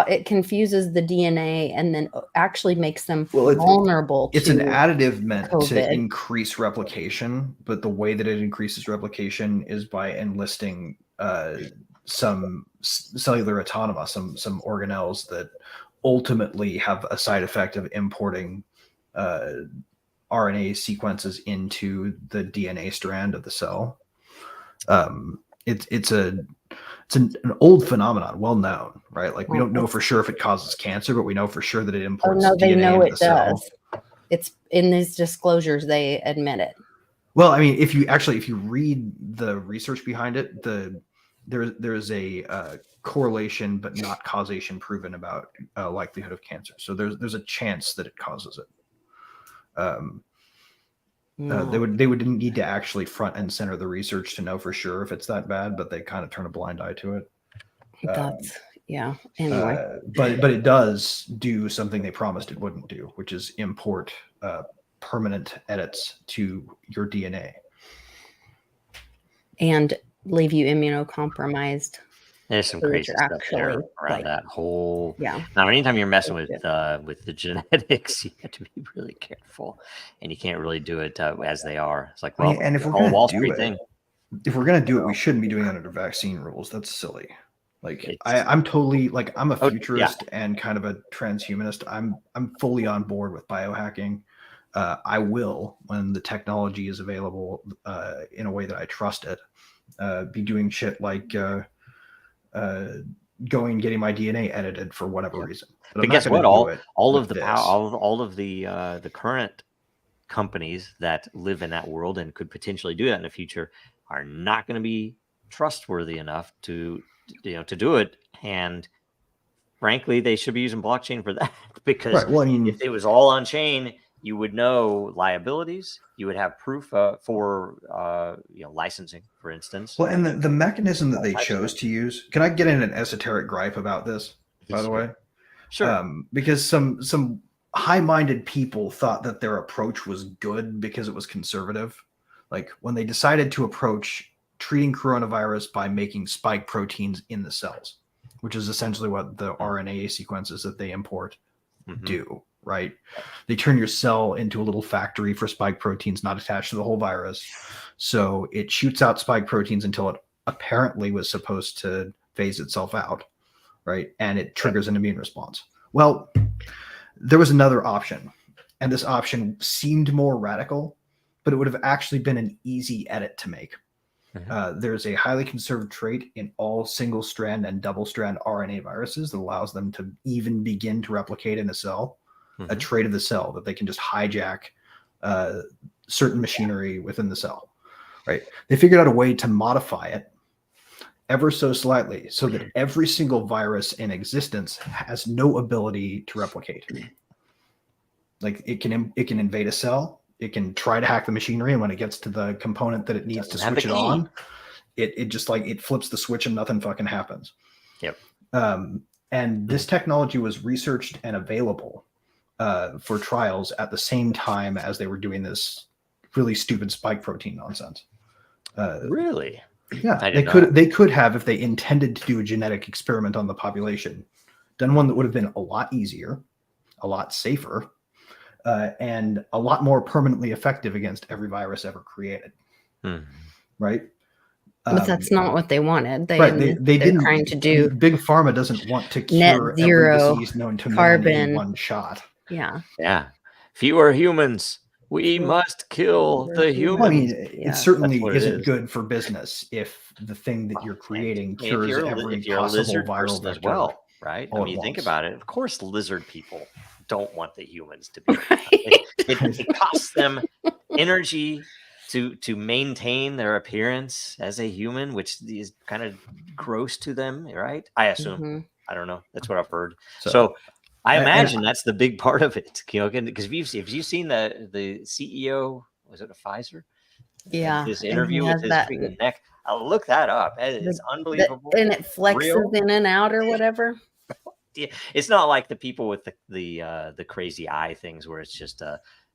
it confuses the DNA and then actually makes them Well, vulnerable. It's to an additive meant to COVID. increase replication, but the way that it increases replication is by enlisting some cellular autonoma, some organelles that ultimately have a side effect of importing RNA sequences into the DNA strand of the cell. It's an old phenomenon, well known, right? Like, we don't know for sure if it causes cancer, but we know for sure that it Oh imports no, they DNA know into it the cell. does. It's in these disclosures, they admit it. Well, I mean, if you read the research behind it, there's a correlation but not causation proven about likelihood of cancer. So there's a chance that it causes it. They would need to actually front and center the research to know for sure if it's that bad, but they kind of turn a blind eye to it. That's anyway. But it does do something they promised it wouldn't do, which is import permanent edits to your DNA And leave you immunocompromised. There's some So that crazy you're stuff there actually, around like- that whole. Yeah. Now, anytime you're messing with Yeah. with the genetics, you have to be really careful, and you can't really do it as they are. It's like, well, and if we're the whole gonna Wall do Street it, thing. if we're gonna do it, we shouldn't be doing it under vaccine rules. That's silly. Like, It's- I'm totally like, I'm a Oh, yeah. futurist and kind of a transhumanist. I'm fully on board with biohacking. I will, when the technology is available in a way that I trust it, be doing shit like getting my DNA edited for whatever reason. But I'm guess not gonna what? do it All with of the this. all of the current companies that live in that world and could potentially do that in the future are not going to be trustworthy enough to do it. And frankly, they should be using blockchain for that, because Right. Well, I mean, if it was all on chain, you would know liabilities. You would have proof for licensing, for instance. well, and the mechanism that they Types of chose to use. Can I get in an esoteric gripe about this? By the way, Sure. because some high-minded people thought that their approach was good because it was conservative. Like, when they decided to approach treating coronavirus by making spike proteins in the cells, which is essentially what the RNA sequences that they import Mhm. do, right? They turn your cell into a little factory for spike proteins not attached to the whole virus. So it shoots out spike proteins until it apparently was supposed to phase itself out, right? And it triggers an immune response. Well, there was another option, and this option seemed more radical, but it would have actually been an easy edit to make. There's a highly conserved trait in all single-strand and double-strand RNA viruses that allows them to even begin to replicate in a cell, a trait of the cell that they can just hijack certain machinery within the cell, right? They figured out a way to modify it ever so slightly so that every single virus in existence has no ability to replicate. Like it can invade a cell, it can try to hack the machinery, and when it gets to the component that it needs to switch it on, it just like it flips the switch and nothing fucking happens. Yep. And this technology was researched and available for trials at the same time as they were doing this really stupid spike protein nonsense. Really? Yeah, they could have, if they intended to do a genetic experiment on the population, done one that would have been a lot easier, a lot safer, and a lot more permanently effective against every virus ever created. Right? But that's not what they wanted. They didn't. Trying to do Big Pharma doesn't want to net cure zero every disease known to man carbon in one shot. Yeah. Fewer humans. We must kill the humans. I mean, it certainly isn't good for business if the thing that you're creating cures every possible viral vector as well, right? I mean, think about it. Of course, lizard people don't want the humans to be. Right. It costs them energy to maintain their appearance as a human, which is kind of gross to them, right? I assume. I don't know. That's what I've heard. So I imagine that's the big part of it, because if you've seen the CEO, was it a Pfizer? Yeah, his interview with his freaking neck. I'll look that up. It's unbelievable, and it flexes in and out or whatever. Yeah, it's not like the people with the crazy eye things where it's just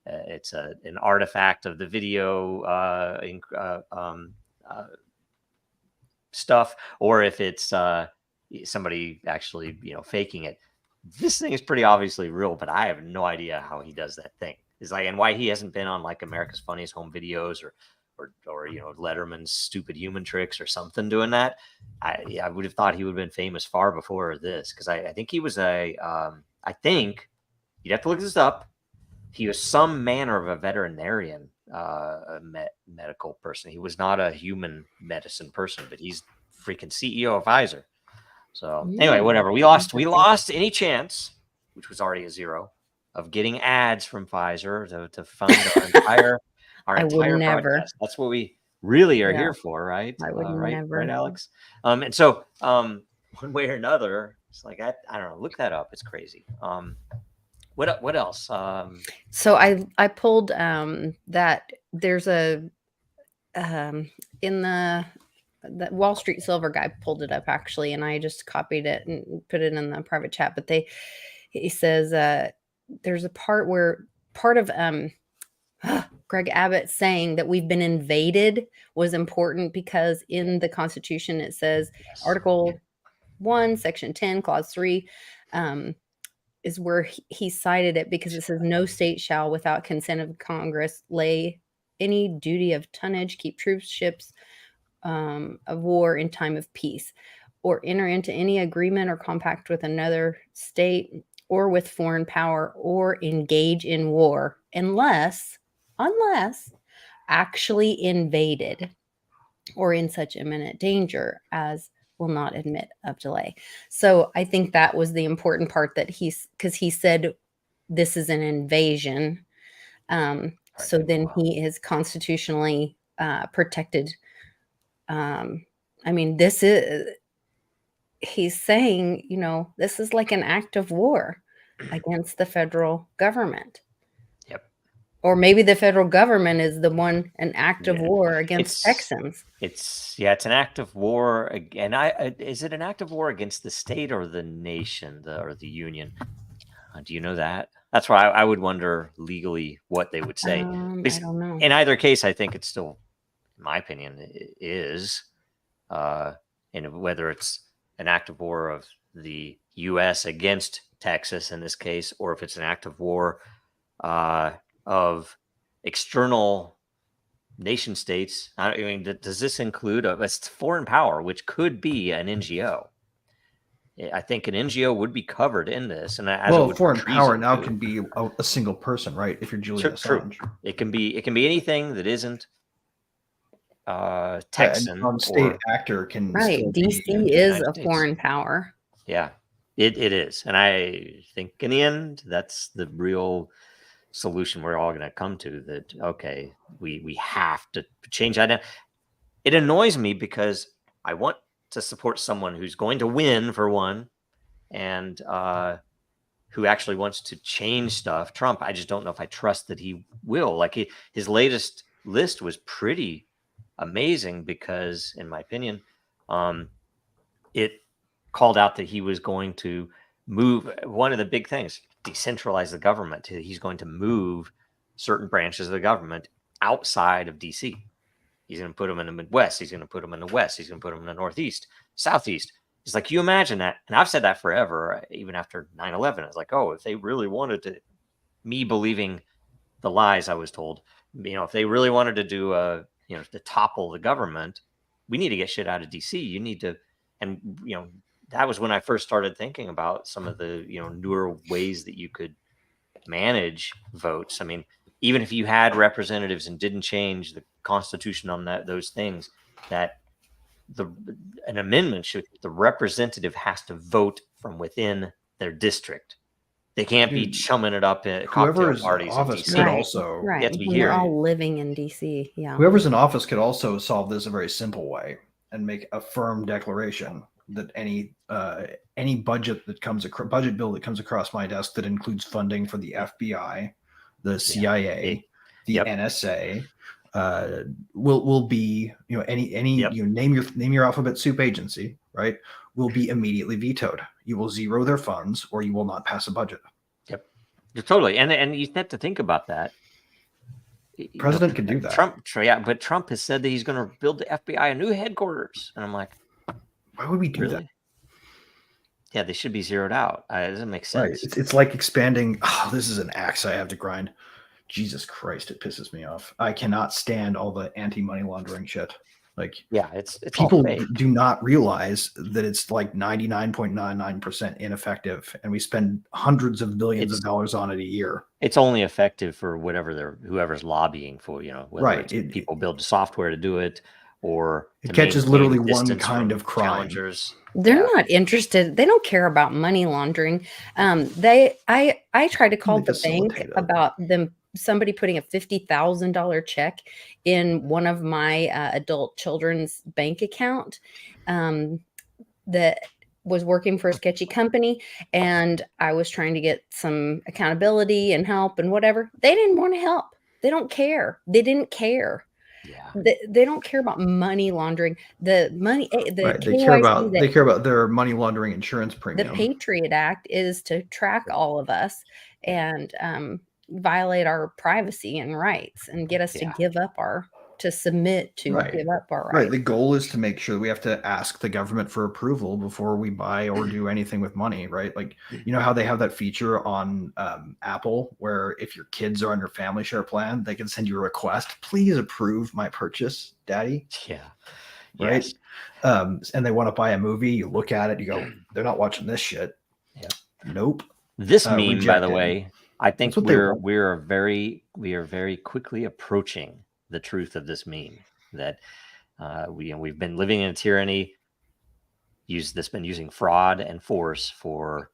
it's an artifact of the video stuff, or if it's somebody actually faking it. This thing is pretty obviously real, but I have no idea how he does that thing. It's like, and why he hasn't been on like America's Funniest Home Videos or Letterman's Stupid Human Tricks or something doing that. I would have thought he would have been famous far before this, because I think he was I think you'd have to look this up. He was some manner of a veterinarian, medical person. He was not a human medicine person, but he's freaking CEO of Pfizer. So anyway, whatever. We lost any chance, which was already a zero, of getting ads from Pfizer to fund our entire broadcast. That's what we really are here for, right? I would never. Right, Alex? And so one way or another, it's like I don't know. Look that up. It's crazy. What else? So I pulled that there's a in the Wall Street Silver guy pulled it up actually, and I just copied it and put it in the private chat. But he says there's a part of Greg Abbott saying that we've been invaded was important, because in the Constitution it says Article 1, Section 10, Clause 3 is where he cited it, because it says no state shall, without consent of Congress, lay any duty of tonnage, keep troops, ships of war in time of peace, or enter into any agreement or compact with another state or with foreign power, or engage in war unless actually invaded or in such imminent danger as will not admit of delay. So I think that was the important part, that because he said this is an invasion. So then he is constitutionally protected. I mean, he's saying, this is like an act of war against the federal government. Yep. Or maybe the federal government is an act of war against Texans. It's an act of war. And is it an act of war against the state or the nation or the union? Do you know that? That's why I would wonder legally what they would say. I don't know. In either case, I think it's still, in my opinion, is, and whether it's an act of war of the U.S. against Texas in this case, or if it's an act of war of external nation states. I mean, does this include a foreign power, which could be an NGO? I think an NGO would be covered in this. And foreign power now can be a single person, right? If you're Julian Assange. True. It can be anything that isn't Texan a non-state or actor can Right. still DC be. is United a States. foreign power. Yeah, it is. And I think in the end, that's the real solution we're all going to come to, that, okay, we have to change that. It annoys me because I want to support someone who's going to win, for one, and who actually wants to change stuff. Trump, I just don't know if I trust that he will. Like his latest list was pretty amazing because, in my opinion, it called out that he was going to move one of the big things, decentralize the government. He's going to move certain branches of the government outside of DC. He's going to put them in the Midwest. He's going to put them in the West. He's going to put them in the Northeast, Southeast. It's like, you imagine that. And I've said that forever, even after 9/11. It's like, oh, if they really wanted to, me believing the lies I was told, if they really wanted to do to topple the government, we need to get shit out of DC. You need to, and that was when I first started thinking about some of the newer ways that you could manage votes. I mean, even if you had representatives and didn't change the Constitution on those things, that an amendment should, the representative has to vote from within their district. They can't be chumming it up at cocktail parties. Office could Right. also Right. have to be When here. we're all living in DC. Yeah. whoever's in office could also solve this a very simple way and make a firm declaration that any budget bill that comes across my desk that includes funding for the FBI, the CIA, the NSA, will be any name your alphabet soup agency, right, will be immediately vetoed. You will zero their funds, or you will not pass a budget. Yep, totally. And you have to think about that. President could do that. But Trump has said that he's going to build the FBI a new headquarters, and I'm like, why would we do really? that? Yeah, they should be zeroed out. It doesn't make sense. Right. It's like expanding. Oh, this is an axe I have to grind. Jesus Christ, it pisses me off. I cannot stand all the anti-money laundering shit. Like, yeah, it's people all fake. do not realize that it's like 99.99% ineffective, and we spend hundreds of billions of dollars on it a year. It's only effective for whoever's lobbying for, whether people build software to do it, or it catches literally one kind of crime. Challengers. They're not interested. They don't care about money laundering. I tried to call the bank about somebody putting a $50,000 check in one of my adult children's bank account that was working for a sketchy company, and I was trying to get some accountability and help and whatever. They didn't want to help. They don't care. They didn't care. Yeah. They don't care about money laundering. The money, Right. They care about their money laundering insurance premium. The Patriot Act is to track all of us and violate our privacy and rights and get us to give up submit to give up our rights. Right. The goal is to make sure we have to ask the government for approval before we buy or do anything with money, right? Like, how they have that feature on Apple where if your kids are on your family share plan, they can send you a request. Please approve my purchase, Daddy. Yeah. Right. Yes. And they want to buy a movie. You look at it, you go, they're not watching this shit. Yeah. Nope. This meme, rejected. by the way, I think we are very quickly approaching the truth of this meme, that we've been living in a tyranny, been using fraud and force for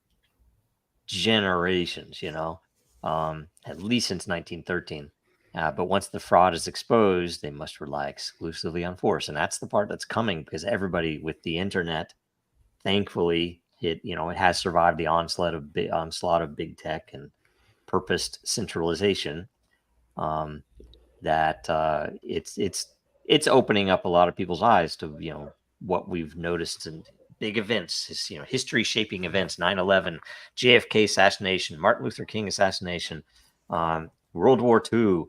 generations, at least since 1913. But once the fraud is exposed, they must rely exclusively on force, and that's the part that's coming, because everybody with the internet, thankfully, it has survived the onslaught of big tech and purposed centralization. That it's opening up a lot of people's eyes to what we've noticed in big events, history shaping events, 9/11, JFK assassination, Martin Luther King assassination, World War II,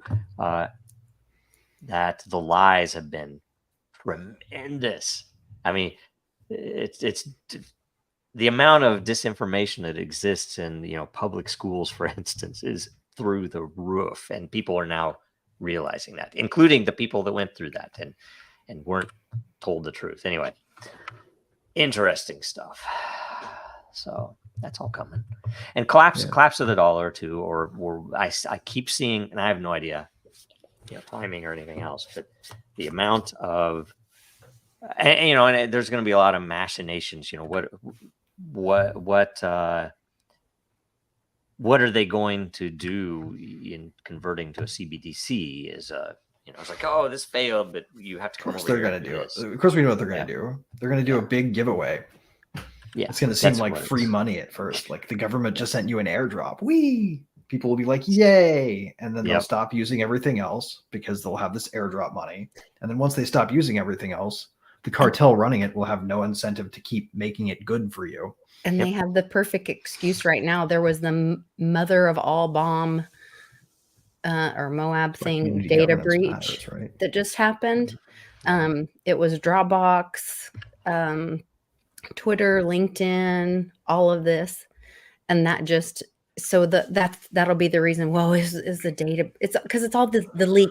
that the lies have been tremendous. I mean, it's the amount of disinformation that exists in public schools, for instance, is through the roof, and people are now realizing that, including the people that went through that and weren't told the truth. Anyway, interesting stuff. So that's all coming. And collapse of the dollar too, or I keep seeing, and I have no idea timing or anything else, but the amount of, and there's going to be a lot of machinations. What are they going to do in converting to a CBDC? It's like, oh, this failed, but you have to come over. They're going to do it. Of course, we know what they're going to do. They're going to do a big giveaway. Yeah, it's going to seem like free money at first. Like the government just sent you an airdrop. People will be like, yay. And then they'll stop using everything else because they'll have this airdrop money. And then once they stop using everything else, the cartel running it will have no incentive to keep making it good for you. And they have the perfect excuse right now. There was the mother of all bomb or Moab thing, data breach that just happened. It was Dropbox, Twitter, LinkedIn, all of this. And that just, so that'll be the reason. Well, is the data, it's because it's all the leak.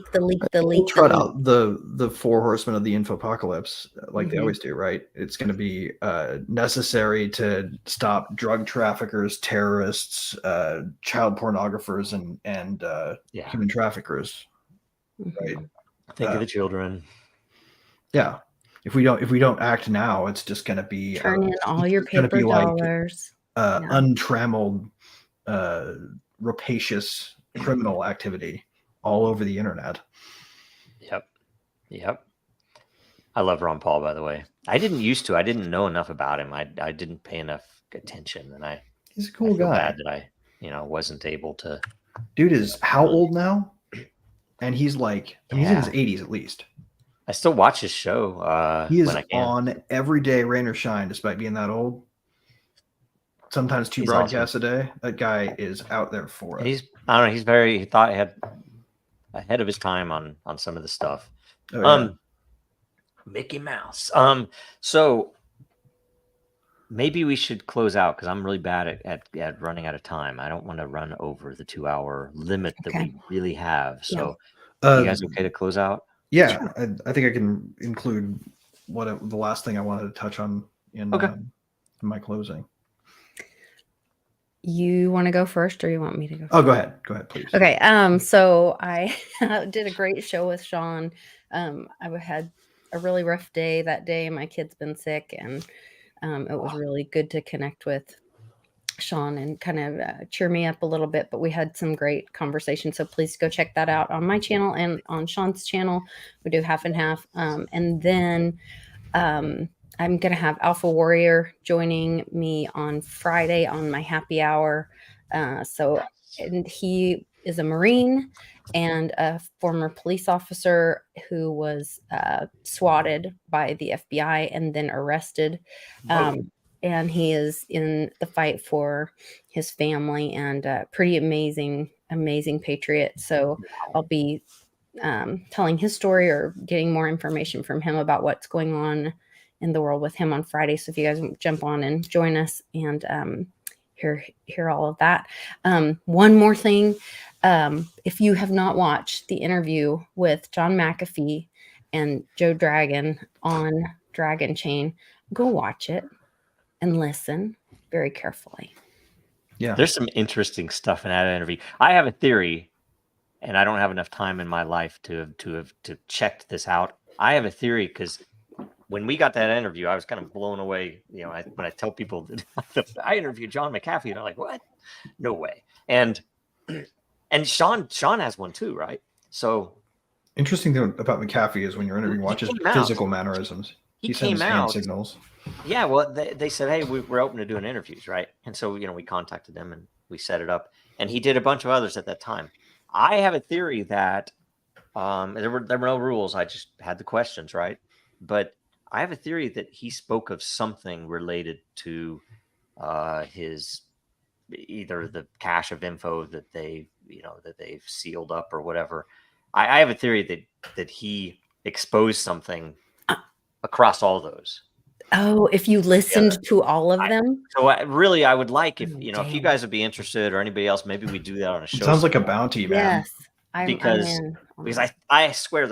Trot out the four horsemen of the infopocalypse, like they always do, right? It's going to be necessary to stop drug traffickers, terrorists, child pornographers, and human traffickers. Right? Think of the children. Yeah. If we don't act now, it's just going to be turn in all your paper dollars. Untrammeled, rapacious criminal activity all over the internet. Yep. I love Ron Paul, by the way. I didn't know enough about him. I didn't pay enough attention, and he's a cool guy. Bad that I wasn't able to. Dude is how old now? And he's like, he's in his 80s at least. I still watch his show. He is on every day, rain or shine, despite being that old. Sometimes two broadcasts a day. That guy is out there for it. He thought he had ahead of his time on some of the stuff. Mickey Mouse. So maybe we should close out because I'm really bad at running out of time. I don't want to run over the 2-hour limit that we really have. So you guys okay to close out? Yeah, sure. I think I can include the last thing I wanted to touch on in my closing. You want to go first, or you want me to go first? Oh, go ahead, please. Okay. So I did a great show with Sean. I had a really rough day that day. My kid's been sick, and it was really good to connect with Sean and kind of cheer me up a little bit. But we had some great conversation. So please go check that out on my channel and on Sean's channel. We do half and half. And then I'm going to have Alpha Warrior joining me on Friday on my happy hour. And he is a Marine and a former police officer who was swatted by the FBI and then arrested. And he is in the fight for his family and pretty amazing patriot. So I'll be telling his story or getting more information from him about what's going on in the world with him on Friday. So if you guys jump on and join us and hear all of that. One more thing. If you have not watched the interview with John McAfee and Joe Dragon on Dragon Chain, go watch it and listen very carefully. Yeah. There's some interesting stuff in that interview. I have a theory, and I don't have enough time in my life to have checked this out. I have a theory because when we got that interview, I was kind of blown away. When I tell people that I interviewed John McAfee, they're like, "What? No way!" And Sean has one too, right? So interesting thing about McAfee is when you're interviewing, watch his physical mannerisms. He sends hand signals. Yeah, well, they said, "Hey, we're open to doing interviews, right?" And so we contacted them and we set it up. And he did a bunch of others at that time. I have a theory that there were no rules. I just had the questions, right? But I have a theory that he spoke of something related to his either the cache of info that they've sealed up or whatever. I have a theory that he exposed something across all those. Oh, if you listened to all of them. I would like if you guys would be interested or anybody else, maybe we do that on a show. It sounds like a bounty, man. Yes. Because I swear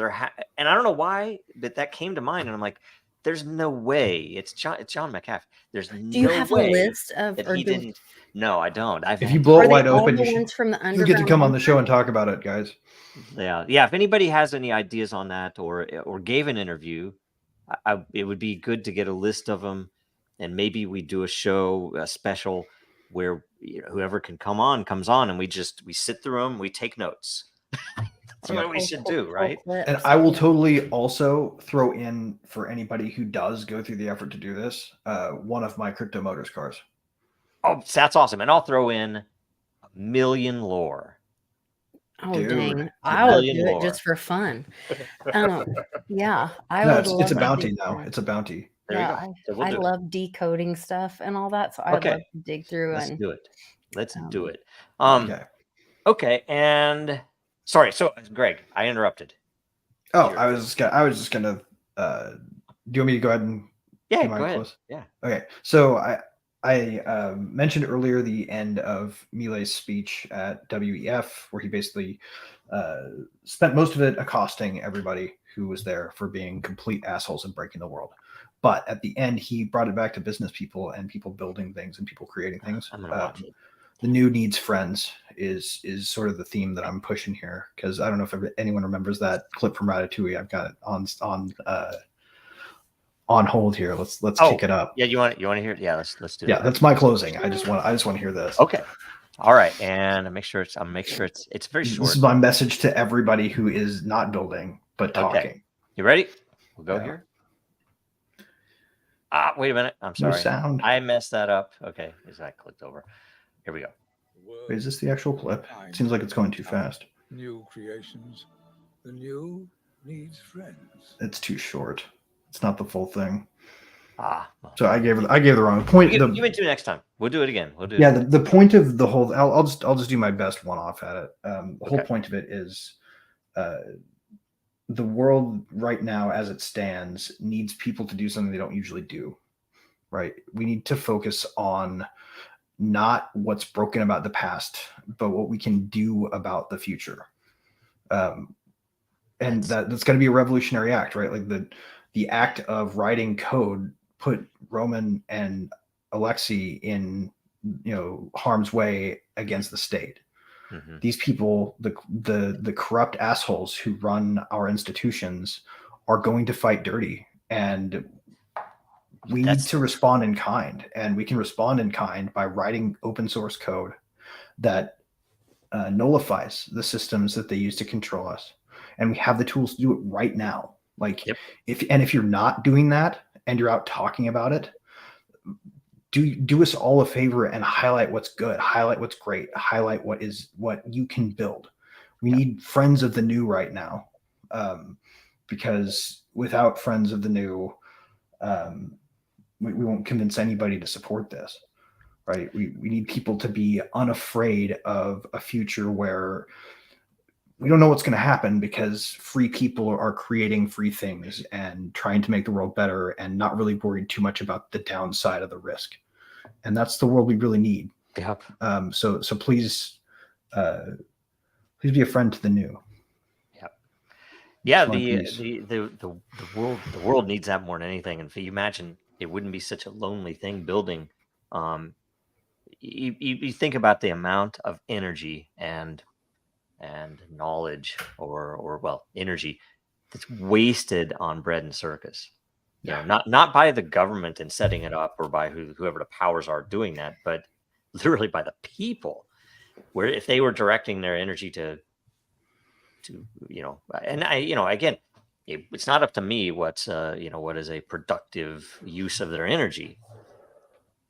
and I don't know why, but that came to mind, and I'm like, there's no way it's John McAfee. There's Do you no have a way list of that or he do, didn't. No, I don't. If you blow are it they wide all open, the you ones from the you'll underground? get to come on the bunker? show and talk about it, guys. Yeah. If anybody has any ideas on that or gave an interview, it would be good to get a list of them, and maybe we do a special where whoever can comes on, and we sit through them, we take notes. That's what we should do, right? And I will totally also throw in, for anybody who does go through the effort to do this, one of my Crypto Motors cars. Oh, that's awesome. And I'll throw in a million lore. Oh, Dude, dang. a I would million do it lore. just for fun. Yeah, I No, would it's love a to bounty dig now. through. It's a bounty. There you Yeah, go. So we'll I do it. love decoding stuff and all that, so I'd Okay. love to dig through Let's and do it. Let's do it. Okay. Okay. And sorry. So, Greg, I interrupted. Oh, Sure. I was just gonna. Do you want me to go ahead and? Yeah, do mine go ahead. close? Yeah. Okay. So I mentioned earlier the end of Milei's speech at WEF, where he basically spent most of it accosting everybody who was there for being complete assholes and breaking the world. But at the end, he brought it back to business people and people building things and people creating things. I'm gonna watch it. The new needs friends is sort of the theme that I'm pushing here, because I don't know if anyone remembers that clip from Ratatouille. I've got it on hold here. Let's kick it up. Yeah, you want to hear it? Yeah, let's do it. Yeah, that's my closing. I just want to hear this. Okay. All right, and make sure it's very short. This is my message to everybody who is not building but talking. Okay. You ready? We'll go Yeah. here. Wait a minute. I'm No sorry. sound. I messed that up. Okay, is that clicked over? Here we go. Wait, is this the actual clip? It seems like it's going too fast. New creations. The new needs friends. It's too short. It's not the full thing. Well. So I gave the wrong point. You can do it next time. We'll do it again. We'll do it. Yeah, the point of the whole, I'll just do my best one off at it. The whole point of it is the world right now as it stands needs people to do something they don't usually do, right? We need to focus on not what's broken about the past, but what we can do about the future. And that's going to be a revolutionary act, right? Like the act of writing code put Roman and Alexei in harm's way against the state. Mm-hmm. These people, the corrupt assholes who run our institutions, are going to fight dirty, and we need to respond in kind. And we can respond in kind by writing open source code that nullifies the systems that they use to control us. And we have the tools to do it right now. Like, if you're not doing that and you're out talking about it, do us all a favor and highlight what's good, highlight what's great, highlight what you can build. We need friends of the new right now, because without friends of the new, we won't convince anybody to support this, right? We need people to be unafraid of a future where we don't know what's going to happen, because free people are creating free things and trying to make the world better and not really worried too much about the downside of the risk. And that's the world we really need. Yep. So please be a friend to the new. Yep. Yeah. The world needs that more than anything. And if you imagine, it wouldn't be such a lonely thing building. You think about the amount of energy and knowledge or energy that's wasted on bread and circus. Not by the government and setting it up, or by whoever the powers are doing that, but literally by the people, where if they were directing their energy to and again, it's not up to me what is a productive use of their energy,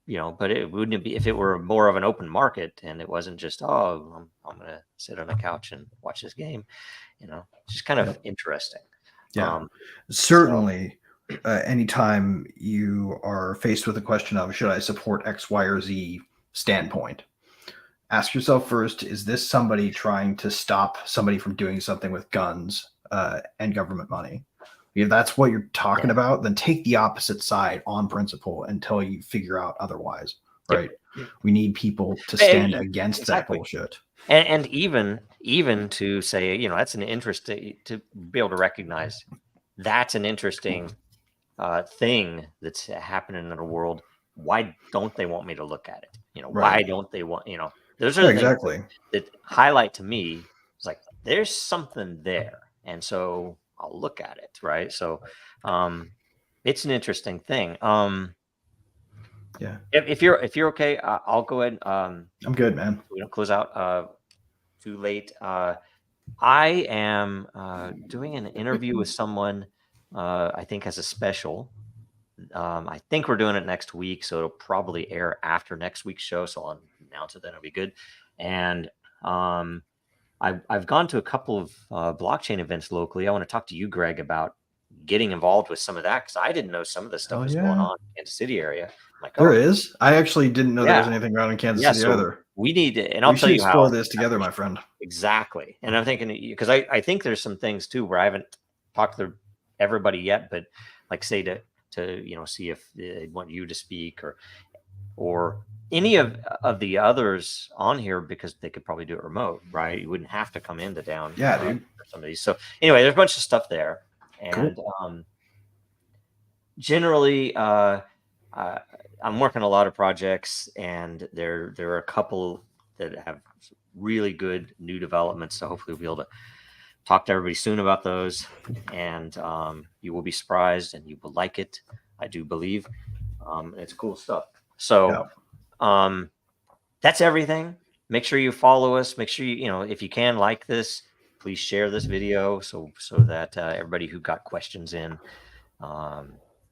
but it wouldn't be if it were more of an open market and it wasn't just, I'm going to sit on a couch and watch this game, it's just kind of interesting. Yeah, certainly. Anytime you are faced with a question of, should I support X, Y, or Z standpoint, ask yourself first, is this somebody trying to stop somebody from doing something with guns and government money? If that's what you're talking about, then take the opposite side on principle until you figure out otherwise, right? Yep. We need people to stand against that bullshit. And even to say, that's an interest to be able to recognize that's an interesting thing that's happening in the world, why don't they want me to look at it? You know, why Right. don't they want, you know, those are Yeah, the things exactly. that highlight to me. It's like, there's something there. And so I'll look at it. Right. So it's an interesting thing. Yeah. If you're okay, I'll go ahead. I'm good, man. We don't close out too late. I am doing an interview with someone, I think as a special. I think we're doing it next week, so it'll probably air after next week's show. So I'll announce it, then it'll be good. And I've gone to a couple of blockchain events locally. I want to talk to you, Greg, about getting involved with some of that, because I didn't know some of this stuff Oh, was yeah. going on in Kansas City area. I'm like, There oh, is. I actually didn't know there was Yeah. anything around in Kansas yeah, City so either. we need to, and I'll We tell should you explore how. this together, my friend. Exactly. And I'm thinking, because I think there's some things too where I haven't talked to everybody yet, but like say to see if they want you to speak or any of the others on here, because they could probably do it remote, right? You wouldn't have to come into town. Yeah, dude. For some of these. So anyway, there's a bunch of stuff there. And generally I'm working a lot of projects, and there are a couple that have really good new developments. So hopefully we'll be able to talk to everybody soon about those, and you will be surprised and you will like it. I do believe it's cool stuff. So that's everything. Make sure you follow us. Make sure you if you can like this, please share this video so that everybody who got questions in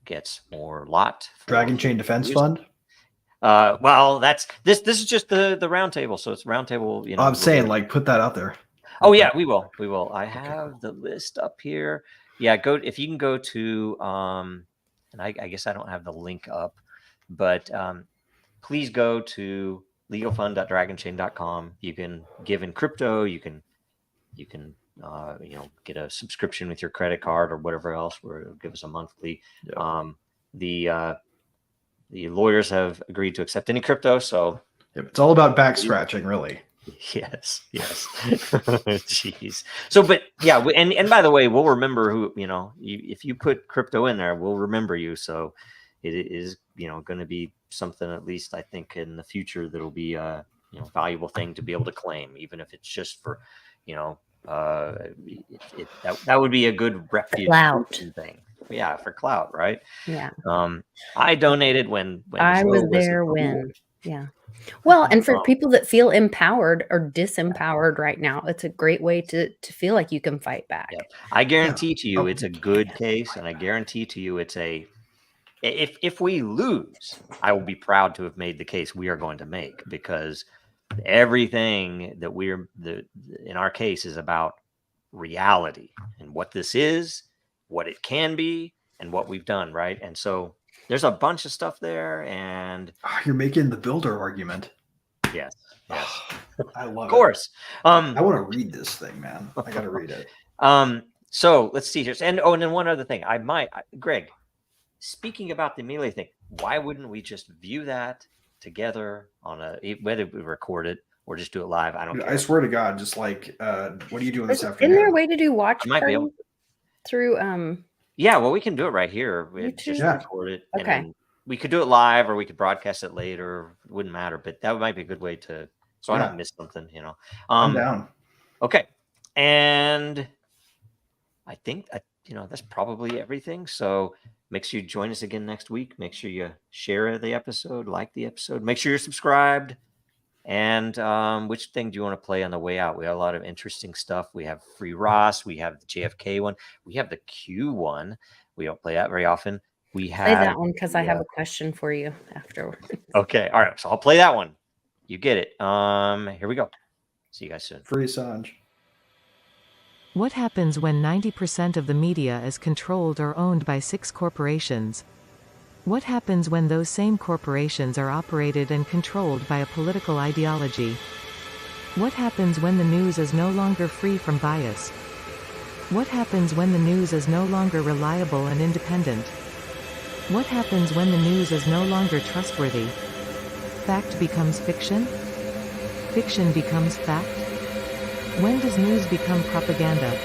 gets more lot. Dragon Chain Defense Fund. Well, that's this is just the round table. So it's round table, I'm saying, like, put that out there. Oh yeah, we will. I have the list up here. Yeah, if you can go to and I guess I don't have the link up, but please go to legalfund.dragonchain.com. You can give in crypto. You can get a subscription with your credit card or whatever else, where it'll give us a monthly. The lawyers have agreed to accept any crypto, so it's all about back scratching, really. Yes. Jeez. So, but yeah, and by the way, we'll remember who if you put crypto in there, we'll remember you. So it is going to be something, at least I think in the future, that'll be a valuable thing to be able to claim, even if it's just for that would be a good refuge thing. Yeah, for clout, right? Yeah. I donated when I was there when. Yeah. Well, and for people that feel empowered or disempowered right now, it's a great way to feel like you can fight back. Yeah. I guarantee to you it's a good case, and I guarantee to you it's if we lose, I will be proud to have made the case we are going to make, because everything that in our case is about reality and what this is, what it can be, and what we've done, right? And so there's a bunch of stuff there, and you're making the builder argument. Yes. I love it. Of course. I want to read this thing, man. I got to read it. So let's see here. And then one other thing, Greg, speaking about the Melee thing, why wouldn't we just view that together whether we record it or just do it live? I don't care. I swear to God, just like, what are you doing this Isn't afternoon? there a way to do watch I might be able through Yeah, well, we can do it right here. We YouTube? just record it. Okay. And we could do it live, or we could broadcast it later. It wouldn't matter, but that might be a good way to, so I don't miss something, I'm down. Okay. And I think that's probably everything. So make sure you join us again next week. Make sure you share the episode, like the episode. Make sure you're subscribed. And which thing do you want to play on the way out? We have a lot of interesting stuff. We have Free Ross. We have the JFK one. We have the Q one. We don't play that very often. We have play that one because I have a question for you afterwards. Okay. All right. So I'll play that one. You get it. Here we go. See you guys soon. Free Assange. What happens when 90% of the media is controlled or owned by 6 corporations? What happens when those same corporations are operated and controlled by a political ideology? What happens when the news is no longer free from bias? What happens when the news is no longer reliable and independent? What happens when the news is no longer trustworthy? Fact becomes fiction? Fiction becomes fact? When does news become propaganda?